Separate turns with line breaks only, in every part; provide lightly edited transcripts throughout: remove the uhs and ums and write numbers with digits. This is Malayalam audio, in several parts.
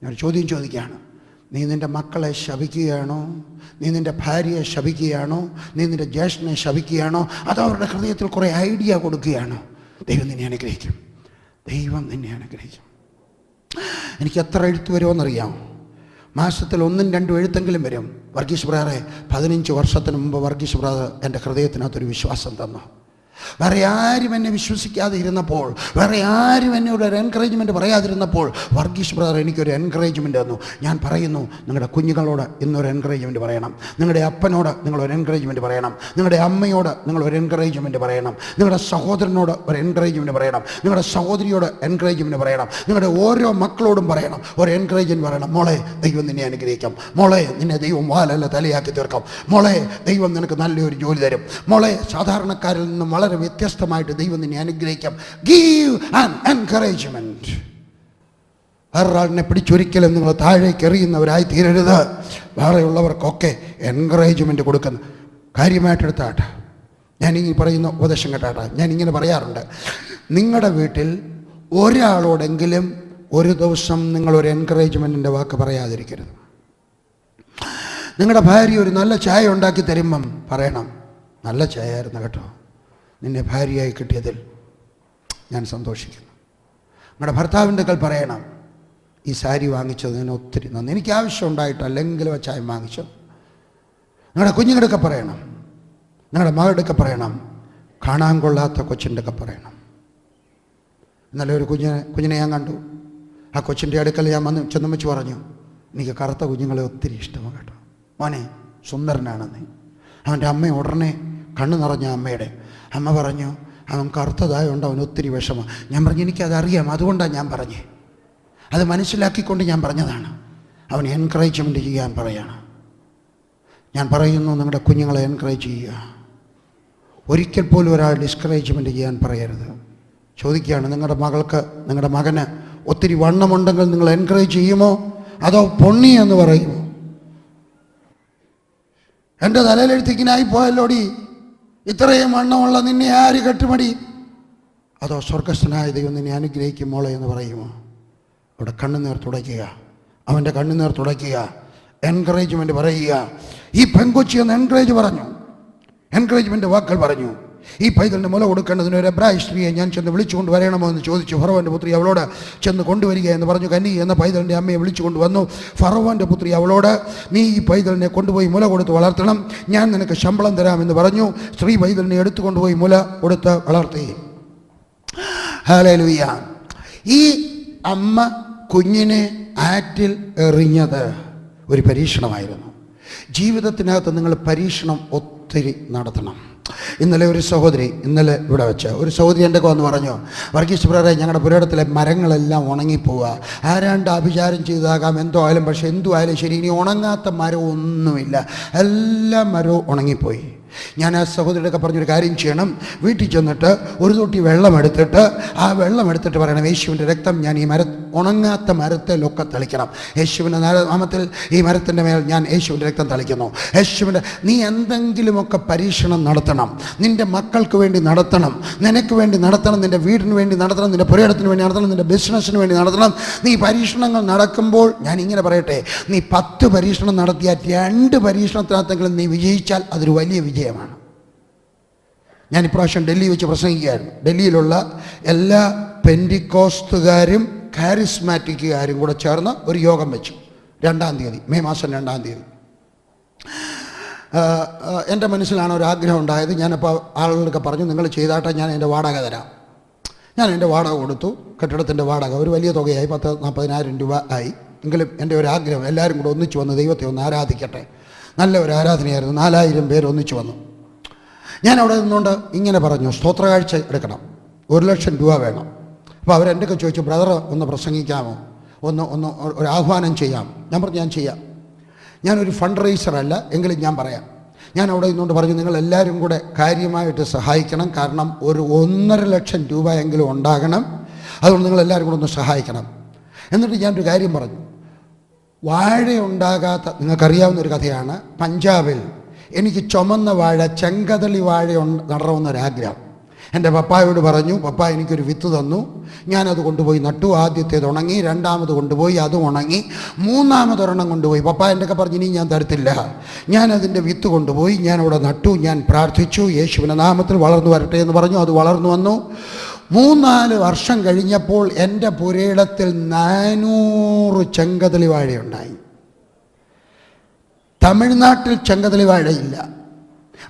ഞാൻ ചോദ്യം ചോദിക്കുകയാണ്. നീ നിൻ്റെ മക്കളെ ശപിക്കുകയാണോ? നീ നിൻ്റെ ഭാര്യയെ ശപിക്കുകയാണോ? നീ നിൻ്റെ ജ്യേഷ്ഠനെ ശപിക്കുകയാണോ? അതോ അവരുടെ ഹൃദയത്തിൽ കുറേ ഐഡിയ കൊടുക്കുകയാണോ? ദൈവം നിന്നെ അനുഗ്രഹിക്കും. ദൈവം നിന്നെ അനുഗ്രഹിക്കും. എനിക്ക് എത്ര എഴുത്ത് വരുമെന്നറിയാം. മാസത്തിൽ 1-2 എഴുത്തെങ്കിലും വരും. വർഗീസ് ബ്രദറെ, 15 വർഷത്തിന് മുമ്പ് വർഗീസ് ബ്രദർ എൻ്റെ ഹൃദയത്തിനകത്തൊരു വിശ്വാസം തന്നു. വേറെ ആരും എന്നെ വിശ്വസിക്കാതെ ഇരുന്നപ്പോൾ, വേറെ ആരും എന്നോട് ഒരു എൻകറേജ്മെൻറ്റ് പറയാതിരുന്നപ്പോൾ വർഗീസ് ബ്രദർ എനിക്കൊരു എൻകറേജ്മെൻറ്റ് തന്നു. ഞാൻ പറയുന്നു, നിങ്ങളുടെ കുഞ്ഞുങ്ങളോട് ഇന്നൊരു എൻകറേജ്മെൻറ്റ് പറയണം. നിങ്ങളുടെ അപ്പനോട് നിങ്ങളൊരു എൻകറേജ്മെൻറ്റ് പറയണം. നിങ്ങളുടെ അമ്മയോട് നിങ്ങളൊരു എൻകറേജ്മെൻറ്റ് പറയണം. നിങ്ങളുടെ സഹോദരനോട് ഒരു എൻകറേജ്മെൻറ്റ് പറയണം. നിങ്ങളുടെ സഹോദരിയോട് എൻകറേജ്മെൻറ്റ് പറയണം. നിങ്ങളുടെ ഓരോ മക്കളോടും പറയണം, ഒരു എൻകറേജ്മെൻറ്റ് പറയണം. മോളെ, ദൈവം നിന്നെ അനുഗ്രഹിക്കാം. മോളെ, നിന്നെ ദൈവം വാലല്ല തലയാക്കി തീർക്കാം. മോളെ, ദൈവം നിനക്ക് നല്ലൊരു ജോലി തരും. മോളെ, സാധാരണക്കാരിൽ നിന്നും വളരെ വ്യത്യസ്തമായിട്ട് ദൈവം നിന്നെ അനുഗ്രഹിക്കാം. Give an encouragement. വേറൊരാളിനെ പിടിച്ചൊരിക്കലും നിങ്ങൾ താഴേക്ക് എറിയുന്നവരായി തീരരുത്. വേറെയുള്ളവർക്കൊക്കെ എൻകറേജ്മെന്റ് കൊടുക്കുന്ന കാര്യമായിട്ടെടുത്താട്ടെ. ഞാൻ ഈ പറയുന്ന ഉപദേശം കേട്ടാട്ടെ. ഞാൻ ഇങ്ങനെ പറയാറുണ്ട്, നിങ്ങളുടെ വീട്ടിൽ ഒരാളോടെങ്കിലും ഒരു ദിവസം നിങ്ങളൊരു എൻകറേജ്മെൻറ്റിൻ്റെ വാക്ക് പറയാതിരിക്കരുത്. നിങ്ങളുടെ ഭാര്യ ഒരു നല്ല ചായ ഉണ്ടാക്കി തരുമ്പം പറയണം, നല്ല ചായ ആയിരുന്നു കേട്ടോ, നിന്നെ ഭാര്യയായി കിട്ടിയതിൽ ഞാൻ സന്തോഷിക്കുന്നു. നിങ്ങളുടെ ഭർത്താവിൻ്റെ കൽ പറയണം, ഈ സാരി വാങ്ങിച്ചതിന് ഒത്തിരി നന്ദി, എനിക്ക് ആവശ്യം ഉണ്ടായിട്ടല്ലെങ്കിലും ആ ചായ വാങ്ങിച്ചത്. നിങ്ങളുടെ കുഞ്ഞുങ്ങളൊക്കെ പറയണം, നിങ്ങളുടെ മകളുടെയൊക്കെ പറയണം, കാണാൻ കൊള്ളാത്ത കൊച്ചിൻ്റെ ഒക്കെ പറയണം. ഇന്നലെ ഒരു കുഞ്ഞിനെ ഞാൻ കണ്ടു. ആ കൊച്ചിൻ്റെ അടുക്കൽ ഞാൻ ചെന്ന് വെച്ച് പറഞ്ഞു, എനിക്ക് കറുത്ത കുഞ്ഞുങ്ങളെ ഒത്തിരി ഇഷ്ടമാണ് കേട്ടോ മോനെ, സുന്ദരനാണ് നീ. അവൻ്റെ അമ്മ ഉടനെ കണ്ണു നിറഞ്ഞ അമ്മയുടെ അമ്മ പറഞ്ഞു, അവൻ കറുത്തതായതുകൊണ്ട് അവൻ ഒത്തിരി വിഷമം. ഞാൻ പറഞ്ഞു, എനിക്കതറിയാം, അതുകൊണ്ടാണ് ഞാൻ പറഞ്ഞേ, അത് മനസ്സിലാക്കിക്കൊണ്ട് ഞാൻ പറഞ്ഞതാണ്. അവൻ എൻകറേജ്മെൻറ്റ് ചെയ്യാൻ പറയാണ്. ഞാൻ പറയുന്നു, നിങ്ങളുടെ കുഞ്ഞുങ്ങളെ എൻകറേജ് ചെയ്യുക. ഒരിക്കൽ പോലും ഒരാൾ ഡിസ്കറേജ്മെൻറ്റ് ചെയ്യാൻ പറയരുത്. ചോദിക്കുകയാണ്, നിങ്ങളുടെ മകൾക്ക്, നിങ്ങളുടെ മകന് ഒത്തിരി വണ്ണമുണ്ടെങ്കിൽ നിങ്ങൾ എൻകറേജ് ചെയ്യുമോ, അതോ പൊണ്ണി എന്ന് പറയുമോ? എൻ്റെ തലയിലെഴുത്തിക്കിനായി പോയല്ലോടി, ഇത്രയും വണ്ണമുള്ള നിന്നെ ആര് കെട്ടുമടി? അതോ സ്വർഗസ്ഥനായ ദൈവം നിന്നെ അനുഗ്രഹിക്കും മോളെ എന്ന് പറയുമോ? അവിടെ കണ്ണുനീർ തുടയ്ക്കുക, അവൻ്റെ കണ്ണുനീർ തുടയ്ക്കുക, എൻകറേജ്മെൻറ്റ് പറയുക. ഈ പെൺകൊച്ചി എന്ന് എൻകറേജ്മെൻറ്റ് വാക്കുകൾ പറഞ്ഞു. ഈ പൈതലിന് മുല കൊടുക്കേണ്ടതിന് ഒരു എബ്രായ സ്ത്രീയെ ഞാൻ ചെന്ന് വിളിച്ചുകൊണ്ട് വരണമോ എന്ന് ചോദിച്ചു. ഫറവോൻ്റെ പുത്രി അവളോട് ചെന്ന് കൊണ്ടുവരിക എന്ന് പറഞ്ഞു. കന്നി എന്ന പൈതലിൻ്റെ അമ്മയെ വിളിച്ചുകൊണ്ട് വന്നു. ഫറവോൻ്റെ പുത്രി അവളോട്, നീ ഈ പൈതലിനെ കൊണ്ടുപോയി മുല കൊടുത്ത് വളർത്തണം, ഞാൻ നിനക്ക് ശമ്പളം തരാമെന്ന് പറഞ്ഞു. സ്ത്രീ പൈതലിനെ എടുത്തു കൊണ്ടുപോയി മുല കൊടുത്ത് വളർത്തി. ഹല്ലേലൂയ. ഈ അമ്മ കുഞ്ഞിനെ ആറ്റിൽ എറിഞ്ഞത് ഒരു പരീക്ഷണമായിരുന്നു. ജീവിതത്തിനകത്ത് നിങ്ങൾ പരീക്ഷണം ഒത്തിരി നടത്തണം. ഇന്നലെ ഒരു സഹോദരി, ഇന്നലെ ഇവിടെ വെച്ച് ഒരു സഹോദരി എൻ്റെ വന്ന് പറഞ്ഞു, വർഗീസ് ബ്രദറെ, ഞങ്ങളുടെ പുരയിടത്തിലെ മരങ്ങളെല്ലാം ഉണങ്ങിപ്പോവുക. ആരാണ്ട് അഭിചാരം ചെയ്താകാം, എന്തോ ആയാലും, പക്ഷെ എന്തു ആയാലും ശരി, ഇനി ഉണങ്ങാത്ത മരം ഒന്നുമില്ല, എല്ലാ മരവും ഉണങ്ങിപ്പോയി. ഞാൻ ആ സഹോദരിയൊക്കെ പറഞ്ഞൊരു കാര്യം ചെയ്യണം, വീട്ടിൽ ചെന്നിട്ട് ഒരു തൊട്ടി വെള്ളം എടുത്തിട്ട് ആ വെള്ളം എടുത്തിട്ട് പറയണം, യേശുവിൻ്റെ രക്തം ഞാൻ ഈ ഉണങ്ങാത്ത മരത്തിലൊക്കെ തളിക്കണം. യേശുവിൻ്റെ നാമത്തിൽ ഈ മരത്തിൻ്റെ മേൽ ഞാൻ യേശുവിൻ്റെ രക്തം തളിക്കുന്നു. യേശുവിൻ്റെ, നീ എന്തെങ്കിലുമൊക്കെ പരീക്ഷണം നടത്തണം. നിൻ്റെ മക്കൾക്ക് വേണ്ടി നടത്തണം, നിനക്ക് വേണ്ടി നടത്തണം, നിൻ്റെ വീടിന് വേണ്ടി നടത്തണം, നിൻ്റെ പുരയിടത്തിന് വേണ്ടി നടത്തണം, നിൻ്റെ ബിസിനസ്സിന് വേണ്ടി നടത്തണം. നീ പരീക്ഷണങ്ങൾ നടക്കുമ്പോൾ ഞാൻ ഇങ്ങനെ പറയട്ടെ, നീ 10 പരീക്ഷണം നടത്തിയാൽ 2 പരീക്ഷണത്തിനകത്തെങ്കിലും നീ വിജയിച്ചാൽ അതൊരു വലിയ വിജയമാണ്. ഞാൻ ഇപ്രാവശ്യം ഡൽഹി വെച്ച് പ്രസംഗിക്കുകയായിരുന്നു. ഡൽഹിയിലുള്ള എല്ലാ പെന്റിക്കോസ്തുകാരും കാരിസ്മാറ്റിക്കുകാരും കൂടെ ചേർന്ന് ഒരു യോഗം വെച്ചു. 2-ാം തീയതി, മെയ് മാസം 2-ാം തീയതി. എൻ്റെ മനസ്സിലാണ് ഒരു ആഗ്രഹം ഉണ്ടായത്. ഞാനപ്പോൾ ആളുകളൊക്കെ പറഞ്ഞു, നിങ്ങൾ ചെയ്താട്ടെ, ഞാൻ എൻ്റെ വാടക തരാം. ഞാൻ എൻ്റെ വാടക കൊടുത്തു. കെട്ടിടത്തിൻ്റെ വാടക ഒരു വലിയ തുകയായി, 40,000-40,000 രൂപ ആയി. എങ്കിലും എൻ്റെ ഒരു ആഗ്രഹം, എല്ലാവരും കൂടെ ഒന്നിച്ചു വന്ന് ദൈവത്തെ ഒന്ന് ആരാധിക്കട്ടെ. നല്ല ഒരു ആരാധനയായിരുന്നു. 4,000 പേര് ഒന്നിച്ചു വന്നു. ഞാൻ അവിടെ നിന്നുകൊണ്ട് ഇങ്ങനെ പറഞ്ഞു, സ്തോത്രകാഴ്ച എടുക്കണം, 1,00,000 രൂപ വേണം. അപ്പോൾ അവരെൻ്റെയൊക്കെ ചോദിച്ചു, ബ്രദർ ഒന്ന് പ്രസംഗിക്കാമോ, ഒന്ന് ഒരു ആഹ്വാനം ചെയ്യാം. ഞാൻ പറഞ്ഞു, ഞാൻ ചെയ്യാം. ഞാനൊരു ഫണ്ട് റൈസറല്ല, എങ്കിലും ഞാൻ പറയാം. ഞാൻ അവിടെ നിന്നുകൊണ്ട് പറഞ്ഞു, നിങ്ങളെല്ലാവരും കൂടെ കാര്യമായിട്ട് സഹായിക്കണം, കാരണം ഒരു 1,50,000 രൂപ എങ്കിലും ഉണ്ടാകണം, അതുകൊണ്ട് നിങ്ങളെല്ലാവരും കൂടെ ഒന്ന് സഹായിക്കണം. എന്നിട്ട് ഞാനൊരു കാര്യം പറഞ്ഞു, വാഴ ഉണ്ടാകാത്ത, നിങ്ങൾക്കറിയാവുന്നൊരു കഥയാണ്, പഞ്ചാബിൽ എനിക്ക് ചുമന്ന വാഴ, ചെങ്കതളി വാഴ നടണമെന്നൊരാഗ്രഹം. എൻ്റെ പപ്പായോട് പറഞ്ഞു, പപ്പ എനിക്കൊരു വിത്ത് തന്നു, ഞാനത് കൊണ്ടുപോയി നട്ടു. ആദ്യത്തേത് ഉണങ്ങി, രണ്ടാമത് കൊണ്ടുപോയി അതും ഉണങ്ങി, മൂന്നാമതൊരെണ്ണം കൊണ്ടുപോയി. പപ്പ എൻ്റെ പറഞ്ഞു ഇനി ഞാൻ തരത്തില്ല. ഞാനതിൻ്റെ വിത്ത് കൊണ്ടുപോയി ഞാനവിടെ നട്ടു, ഞാൻ പ്രാർത്ഥിച്ചു, യേശുവിൻ്റെ നാമത്തിൽ വളർന്നു വരട്ടെ എന്ന് പറഞ്ഞു. അത് വളർന്നു വന്നു. 3-4 വർഷം കഴിഞ്ഞപ്പോൾ എൻ്റെ പുരയിടത്തിൽ 400 ചെങ്കദളി വാഴയുണ്ടായി. തമിഴ്നാട്ടിൽ ചെങ്കദളി വാഴയില്ല,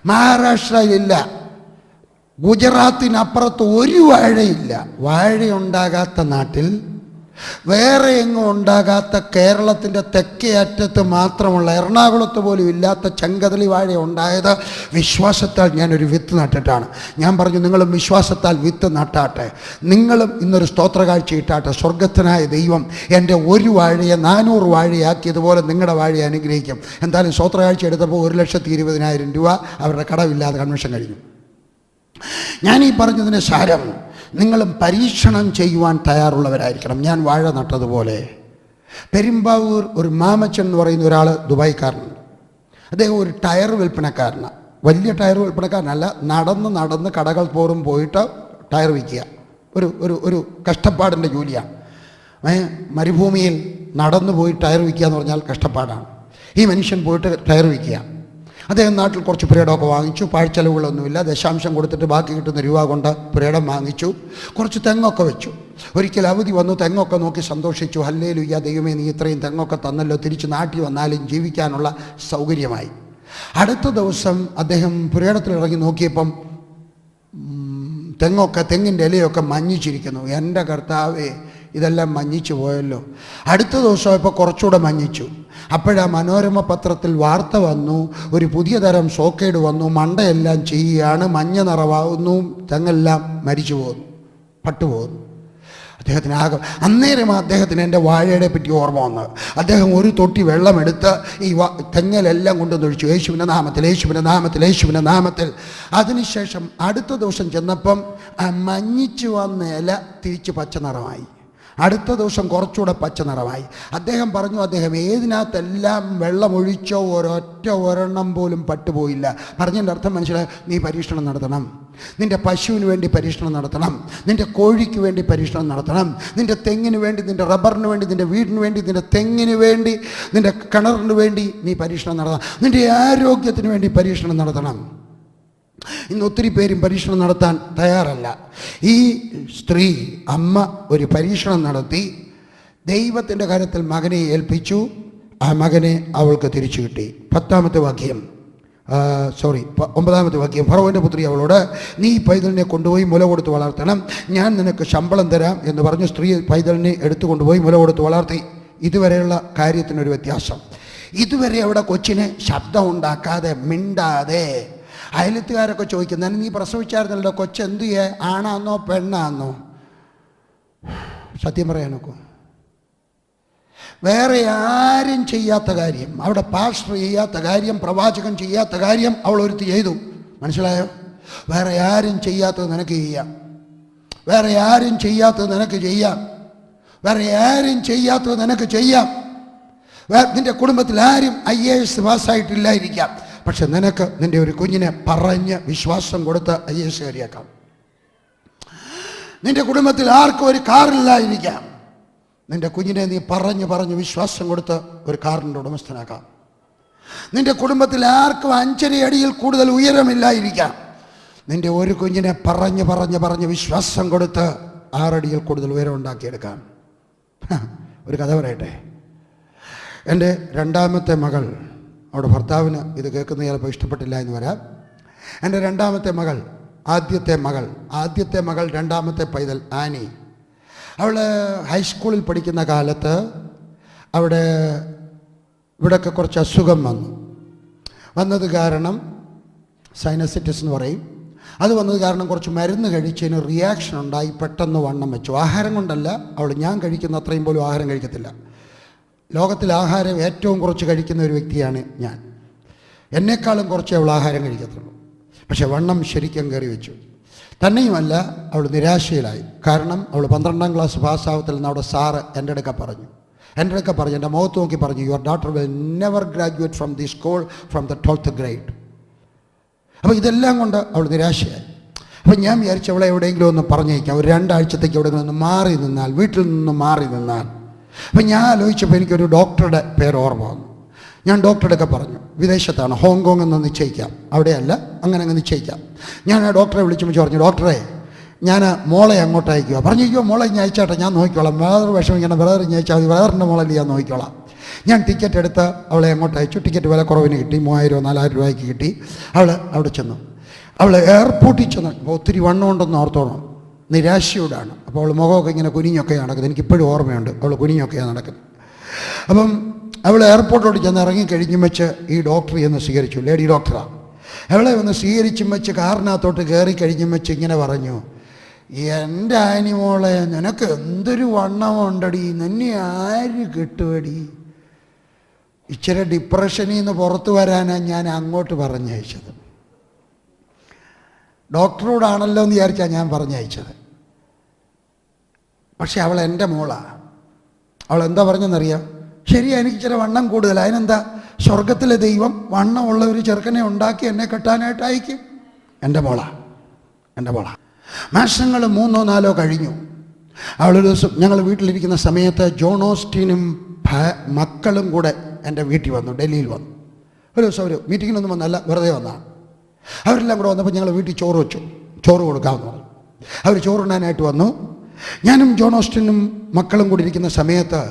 മഹാരാഷ്ട്രയിലില്ല, ഗുജറാത്തിനപ്പുറത്ത് ഒരു വാഴയില്ല. വാഴയുണ്ടാകാത്ത നാട്ടിൽ, വേറെ എങ്ങും ഉണ്ടാകാത്ത കേരളത്തിൻ്റെ തെക്കേ അറ്റത്ത് മാത്രമുള്ള എറണാകുളത്ത് പോലും ഇല്ലാത്ത ചെങ്കദളി വാഴ ഉണ്ടായത് വിശ്വാസത്താൽ ഞാനൊരു വിത്ത് നട്ടിട്ടാണ്. ഞാൻ പറഞ്ഞു, നിങ്ങളും വിശ്വാസത്താൽ വിത്ത് നട്ടാട്ടെ, നിങ്ങളും ഇന്നൊരു സ്തോത്ര കാഴ്ച ഇട്ടാട്ടെ. സ്വർഗസ്ഥനായ ദൈവം എൻ്റെ ഒരു വാഴയെ 400 വാഴയാക്കിയതുപോലെ നിങ്ങളുടെ വാഴയെ അനുഗ്രഹിക്കും. എന്തായാലും സ്തോത്ര കാഴ്ച എടുത്തപ്പോൾ 1,20,000 രൂപ അവരുടെ കടമില്ലാതെ കൺവെൻഷൻ കഴിഞ്ഞു. ഞാനീ പറഞ്ഞതിന് സാരം, നിങ്ങളും പരീക്ഷണം ചെയ്യുവാൻ തയ്യാറുള്ളവരായിരിക്കണം. ഞാൻ വാഴ നട്ടതുപോലെ. പെരുമ്പാവൂർ ഒരു മാമച്ചൻ എന്ന് പറയുന്ന ഒരാൾ ദുബായ്ക്കാരനുണ്ട്. അദ്ദേഹം ഒരു ടയർ വിൽപ്പനക്കാരനാണ്. വലിയ ടയർ വിൽപ്പനക്കാരനല്ല, നടന്ന് കടകൾ തോറും പോയിട്ട് ടയർ വിൽക്കുക. ഒരു കഷ്ടപ്പാടിൻ്റെ ജോലിയാണ്. മരുഭൂമിയിൽ നടന്നു പോയി ടയർ വിൽക്കുക എന്ന് പറഞ്ഞാൽ കഷ്ടപ്പാടാണ്. ഈ മനുഷ്യൻ പോയിട്ട് ടയർ വിൽക്കുക. അദ്ദേഹം നാട്ടിൽ കുറച്ച് പുരയിടമൊക്കെ വാങ്ങിച്ചു. പാഴ്ചെലവുകളൊന്നുമില്ല. ദശാംശം കൊടുത്തിട്ട് ബാക്കി കിട്ടുന്ന രൂപ കൊണ്ട് പുരയിടം വാങ്ങിച്ചു. കുറച്ച് തെങ്ങൊക്കെ വെച്ചു. ഒരിക്കൽ അവധി വന്നു, തെങ്ങൊക്കെ നോക്കി സന്തോഷിച്ചു. ഹല്ലേലൂയ, ദൈവമേ നീ ഇത്രയും തെങ്ങൊക്കെ തന്നല്ലോ, തിരിച്ച് നാട്ടിൽ വന്നാലും ജീവിക്കാനുള്ള സൗകര്യമായി. അടുത്ത ദിവസം അദ്ദേഹം പുരയിടത്തിൽ ഇറങ്ങി നോക്കിയപ്പം തെങ്ങിൻ്റെ ഇലയൊക്കെ മഞ്ഞിച്ചിരിക്കുന്നു. എൻ്റെ കർത്താവേ, ഇതെല്ലാം മഞ്ഞിച്ചു പോയല്ലോ. അടുത്ത ദിവസം ഇപ്പോൾ കുറച്ചുകൂടെ മഞ്ഞിച്ചു. അപ്പോഴാ മനോരമ പത്രത്തിൽ വാർത്ത വന്നു, ഒരു പുതിയ തരം സോക്കേട് വന്നു, മണ്ടയെല്ലാം ചെയ്യുകയാണ്, മഞ്ഞ നിറവാകുന്നു, തെങ്ങെല്ലാം മരിച്ചു പോകുന്നു, പട്ടുപോകുന്നു. അദ്ദേഹത്തിന് അന്നേരം അദ്ദേഹത്തിന് എൻ്റെ വാഴയുടെ പറ്റി ഓർമ്മ വന്നത്. അദ്ദേഹം ഒരു തൊട്ടി വെള്ളമെടുത്ത് ഈ തെങ്ങലെല്ലാം കൊണ്ടുവന്നൊഴിച്ചു. യേശുവിൻ്റെ നാമത്തിൽ, യേശുവിൻ്റെ നാമത്തിൽ, യേശുവിൻ്റെ നാമത്തിൽ. അതിനുശേഷം അടുത്ത ദിവസം ചെന്നപ്പം മഞ്ഞിച്ചു വന്ന ഇല തിരിച്ച് പച്ച നിറമായി. അടുത്ത ദിവസം കുറച്ചുകൂടെ പച്ച നിറമായി. അദ്ദേഹം പറഞ്ഞു, അദ്ദേഹം ഏതിനകത്തെല്ലാം വെള്ളമൊഴിച്ചോ ഒരെണ്ണം പോലും പട്ടുപോയില്ല. പറഞ്ഞതിൻ്റെ അർത്ഥം മനസ്സിലായി, നീ പരീക്ഷണം നടത്തണം. നിൻ്റെ പശുവിന് വേണ്ടി പരീക്ഷണം നടത്തണം, നിൻ്റെ കോഴിക്ക് വേണ്ടി പരീക്ഷണം നടത്തണം, നിൻ്റെ തെങ്ങിന് വേണ്ടി, നിൻ്റെ റബ്ബറിന് വേണ്ടി, നിൻ്റെ വീടിന് വേണ്ടി, നിൻ്റെ തെങ്ങിന് വേണ്ടി, നിൻ്റെ കിണറിന് വേണ്ടി നീ പരീക്ഷണം നടത്തണം. നിൻ്റെ ആരോഗ്യത്തിന് വേണ്ടി പരീക്ഷണം നടത്തണം. ഇന്ന് ഒത്തിരി പേരും പരീക്ഷണം നടത്താൻ തയ്യാറല്ല. ഈ സ്ത്രീ അമ്മ ഒരു പരീക്ഷണം നടത്തി, ദൈവത്തിൻ്റെ കാര്യത്തിൽ മകനെ ഏൽപ്പിച്ചു. ആ മകനെ അവൾക്ക് തിരിച്ചു കിട്ടി. 9-ാമത്തെ വാക്യം, ഫറവോന്റെ പുത്രി അവളോട്, നീ പൈതലിനെ കൊണ്ടുപോയി മുല കൊടുത്ത് വളർത്തണം, ഞാൻ നിനക്ക് ശമ്പളം തരാം എന്ന് പറഞ്ഞു. സ്ത്രീ പൈതലിനെ എടുത്തു കൊണ്ടുപോയി മുല കൊടുത്ത് വളർത്തി. ഇതുവരെയുള്ള കാര്യത്തിനൊരു വ്യത്യാസം. ഇതുവരെ അവിടെ കൊച്ചിനെ ശബ്ദം ഉണ്ടാക്കാതെ, മിണ്ടാതെ, അയലത്തുകാരൊക്കെ ചോദിക്കുന്നതിന്, നീ പ്രസവിച്ചായിരുന്നല്ലോ, കൊച്ചെന്തു ചെയ്യേ, ആണാന്നോ പെണ്ണാന്നോ? സത്യം പറയാനൊക്കെ വേറെ ആരും ചെയ്യാത്ത കാര്യം, അവിടെ പാസ്റ്റർ ചെയ്യാത്ത കാര്യം, പ്രവാചകൻ ചെയ്യാത്ത കാര്യം അവൾ ഒരുത്തി ചെയ്തു. മനസ്സിലായോ? വേറെ ആരും ചെയ്യാത്തത് നിനക്ക് ചെയ്യാം, വേറെ ആരും ചെയ്യാത്തത് നിനക്ക് ചെയ്യാം, വേറെ ആരും ചെയ്യാത്തത് നിനക്ക് ചെയ്യാം. നിന്റെ കുടുംബത്തിൽ ആരും IAS പാസ്സായിട്ടില്ലായിരിക്കാം, പക്ഷെ നിനക്ക് നിൻ്റെ ഒരു കുഞ്ഞിനെ പറഞ്ഞ് വിശ്വാസം കൊടുത്ത് IAS കയറിയേക്കാം. നിന്റെ കുടുംബത്തിൽ ആർക്കും ഒരു കാറില്ലായിരിക്കാം, നിന്റെ കുഞ്ഞിനെ നീ പറഞ്ഞ് വിശ്വാസം കൊടുത്ത് ഒരു കാറിൻ്റെ ഉടമസ്ഥനാക്കാം. നിന്റെ കുടുംബത്തിൽ ആർക്കും 5 അടിയിൽ കൂടുതൽ ഉയരമില്ലായിരിക്കാം, നിന്റെ ഒരു കുഞ്ഞിനെ പറഞ്ഞ് വിശ്വാസം കൊടുത്ത് 6 അടിയിൽ കൂടുതൽ ഉയരം ഉണ്ടാക്കിയെടുക്കാം. ഒരു കഥ പറയട്ടെ. എൻ്റെ 2ാമത്തെ മകൾ, അവിടെ ഭർത്താവിന് ഇത് കേൾക്കുന്ന ചിലപ്പോൾ ഇഷ്ടപ്പെട്ടില്ല എന്ന് വരാം. എൻ്റെ 2ാമത്തെ മകൾ, ആദ്യത്തെ മകൾ, 2ാമത്തെ പൈതൽ ആനി, അവൾ ഹൈസ്കൂളിൽ പഠിക്കുന്ന കാലത്ത് ഇവിടെയൊക്കെ കുറച്ച് അസുഖം വന്നത് കാരണം, സൈനസൈറ്റിസ് എന്ന് പറയും, അത് വന്നത് കാരണം കുറച്ച് മരുന്ന് കഴിച്ചതിന് റിയാക്ഷൻ ഉണ്ടായി, പെട്ടെന്ന് വണ്ണം വെച്ചു. ആഹാരം കൊണ്ടല്ല, ഞാൻ കഴിക്കുന്ന അത്രയും പോലും ആഹാരം കഴിക്കത്തില്ല. ലോകത്തിൽ ആഹാരം ഏറ്റവും കുറച്ച് കഴിക്കുന്ന ഒരു വ്യക്തിയാണ് ഞാൻ. എന്നെക്കാളും കുറച്ചേ അവൾ ആഹാരം കഴിക്കത്തുള്ളൂ. പക്ഷെ വണ്ണം ശരിക്കും കയറി വെച്ചു. തന്നെയുമല്ല, അവൾ നിരാശയിലായി. കാരണം അവൾ 12ാം ക്ലാസ് പാസ്സാവത്തില്ലെന്ന് അവിടെ സാറ് എൻ്റെ അടുക്ക പറഞ്ഞു, എൻ്റെ മുഖത്ത് നോക്കി പറഞ്ഞു, your daughter will never graduate from the school from the 12th grade. അപ്പോൾ ഇതെല്ലാം കൊണ്ട് അവൾ നിരാശയായി. അപ്പം ഞാൻ വിചാരിച്ചു അവളെ എവിടെയെങ്കിലും ഒന്ന് പറഞ്ഞേക്കാം, ഒരു 2 ആഴ്ചത്തേക്ക് എവിടെയെങ്കിലും ഒന്ന് മാറി നിന്നാൽ, വീട്ടിൽ നിന്ന് മാറി നിന്നാൽ. അപ്പം ഞാൻ ആലോചിച്ചപ്പോൾ എനിക്കൊരു ഡോക്ടറുടെ പേര് ഓർമ്മ വന്നു. ഞാൻ ഡോക്ടറുടെ ഒക്കെ പറഞ്ഞു, വിദേശത്താണ്, ഹോങ്കോങ് എന്ന് നിശ്ചയിക്കാം, അവിടെയല്ല, അങ്ങനെ അങ്ങ് നിശ്ചയിക്കാം. ഞാൻ ആ ഡോക്ടറെ വിളിച്ചു പറഞ്ഞു, ഡോക്ടറെ ഞാൻ മോളെ അങ്ങോട്ട് അയക്കുക. പറഞ്ഞിരിക്കുമോ മോളെ ഞാൻ അയച്ചാട്ടെ, ഞാൻ നോക്കിക്കോളാം, വേറൊരു വിഷമം ഇങ്ങനെ ബ്രദർ ഞാൻ അയച്ചാൽ മതി, ബ്രദറിൻ്റെ മോളല്ലേ ഞാൻ നോക്കിക്കോളാം. ഞാൻ ടിക്കറ്റ് എടുത്ത് അവളെ അങ്ങോട്ട് അയച്ചു. ടിക്കറ്റ് വില കുറവിന് കിട്ടി, 3000-4000 രൂപയ്ക്ക് കിട്ടി. അവൾ അവിടെ ചെന്നു. അവൾ എയർപോർട്ടിൽ ചെന്നു. അപ്പോൾ ഒത്തിരി വണ്ണം ഉണ്ടെന്ന് ഓർത്തോണം, നിരാശയോടാണ്. അപ്പോൾ അവൾ മുഖമൊക്കെ ഇങ്ങനെ കുനിഞ്ഞൊക്കെയാണ് നടക്കുന്നത്. എനിക്കിപ്പോഴും ഓർമ്മയുണ്ട്, അവൾ കുനിഞ്ഞൊക്കെയാണ് നടക്കുന്നത്. അപ്പം അവൾ എയർപോർട്ടിലോട്ട് ചെന്ന് ഇറങ്ങിക്കഴിഞ്ഞും വെച്ച് ഈ ഡോക്ടർ എന്ന് സ്വീകരിച്ചു, ലേഡി ഡോക്ടറാണ്. അവളെ ഒന്ന് സ്വീകരിച്ചും വെച്ച് കാറിനകത്തോട്ട് കയറി കഴിഞ്ഞും വെച്ച് ഇങ്ങനെ പറഞ്ഞു, എൻ്റെ ആനിമോളെ നിനക്ക് എന്തൊരു വണ്ണമുണ്ടടി, നിന്നെ ആര് കിട്ടുവടി? ഇച്ചിരി ഡിപ്രഷനിൽ നിന്ന് പുറത്തു വരാനാണ് ഞാൻ അങ്ങോട്ട് പറഞ്ഞയച്ചത്. ഡോക്ടറോടാണല്ലോ എന്ന് വിചാരിച്ചാൽ ഞാൻ പറഞ്ഞയച്ചത്. പക്ഷെ അവൾ എൻ്റെ മോളാണ്. അവൾ എന്താ പറഞ്ഞെന്നറിയാം? ശരിയാ, എനിക്ക് ഇച്ചിരി വണ്ണം കൂടുതൽ, അതിനെന്താ, സ്വർഗത്തിലെ ദൈവം വണ്ണമുള്ള ഒരു ചെറുക്കനെ ഉണ്ടാക്കി എന്നെ കെട്ടാനായിട്ട് അയക്കും. എൻ്റെ മോളാ. മാസങ്ങൾ 3-4 കഴിഞ്ഞു. അവളൊരു ദിവസം ഞങ്ങൾ വീട്ടിലിരിക്കുന്ന സമയത്ത് ജോൺ ഓസ്റ്റിനും മക്കളും കൂടെ എൻ്റെ വീട്ടിൽ വന്നു, ഡൽഹിയിൽ വന്നു. ഒരു ദിവസം ഒരു മീറ്റിങ്ങിനൊന്നും വന്നല്ല, വെറുതെ വന്നതാണ്. അവരെല്ലാം കൂടെ വന്നപ്പോൾ ഞങ്ങൾ വീട്ടിൽ ചോറ് വെച്ചു, ചോറ് കൊടുക്കാമെന്ന് പറഞ്ഞു. അവർ ചോറുണ്ണാനായിട്ട് വന്നു. ഞാനും ജോൺ ഓസ്റ്റിനും മക്കളും കൂടി ഇരിക്കുന്ന സമയത്ത്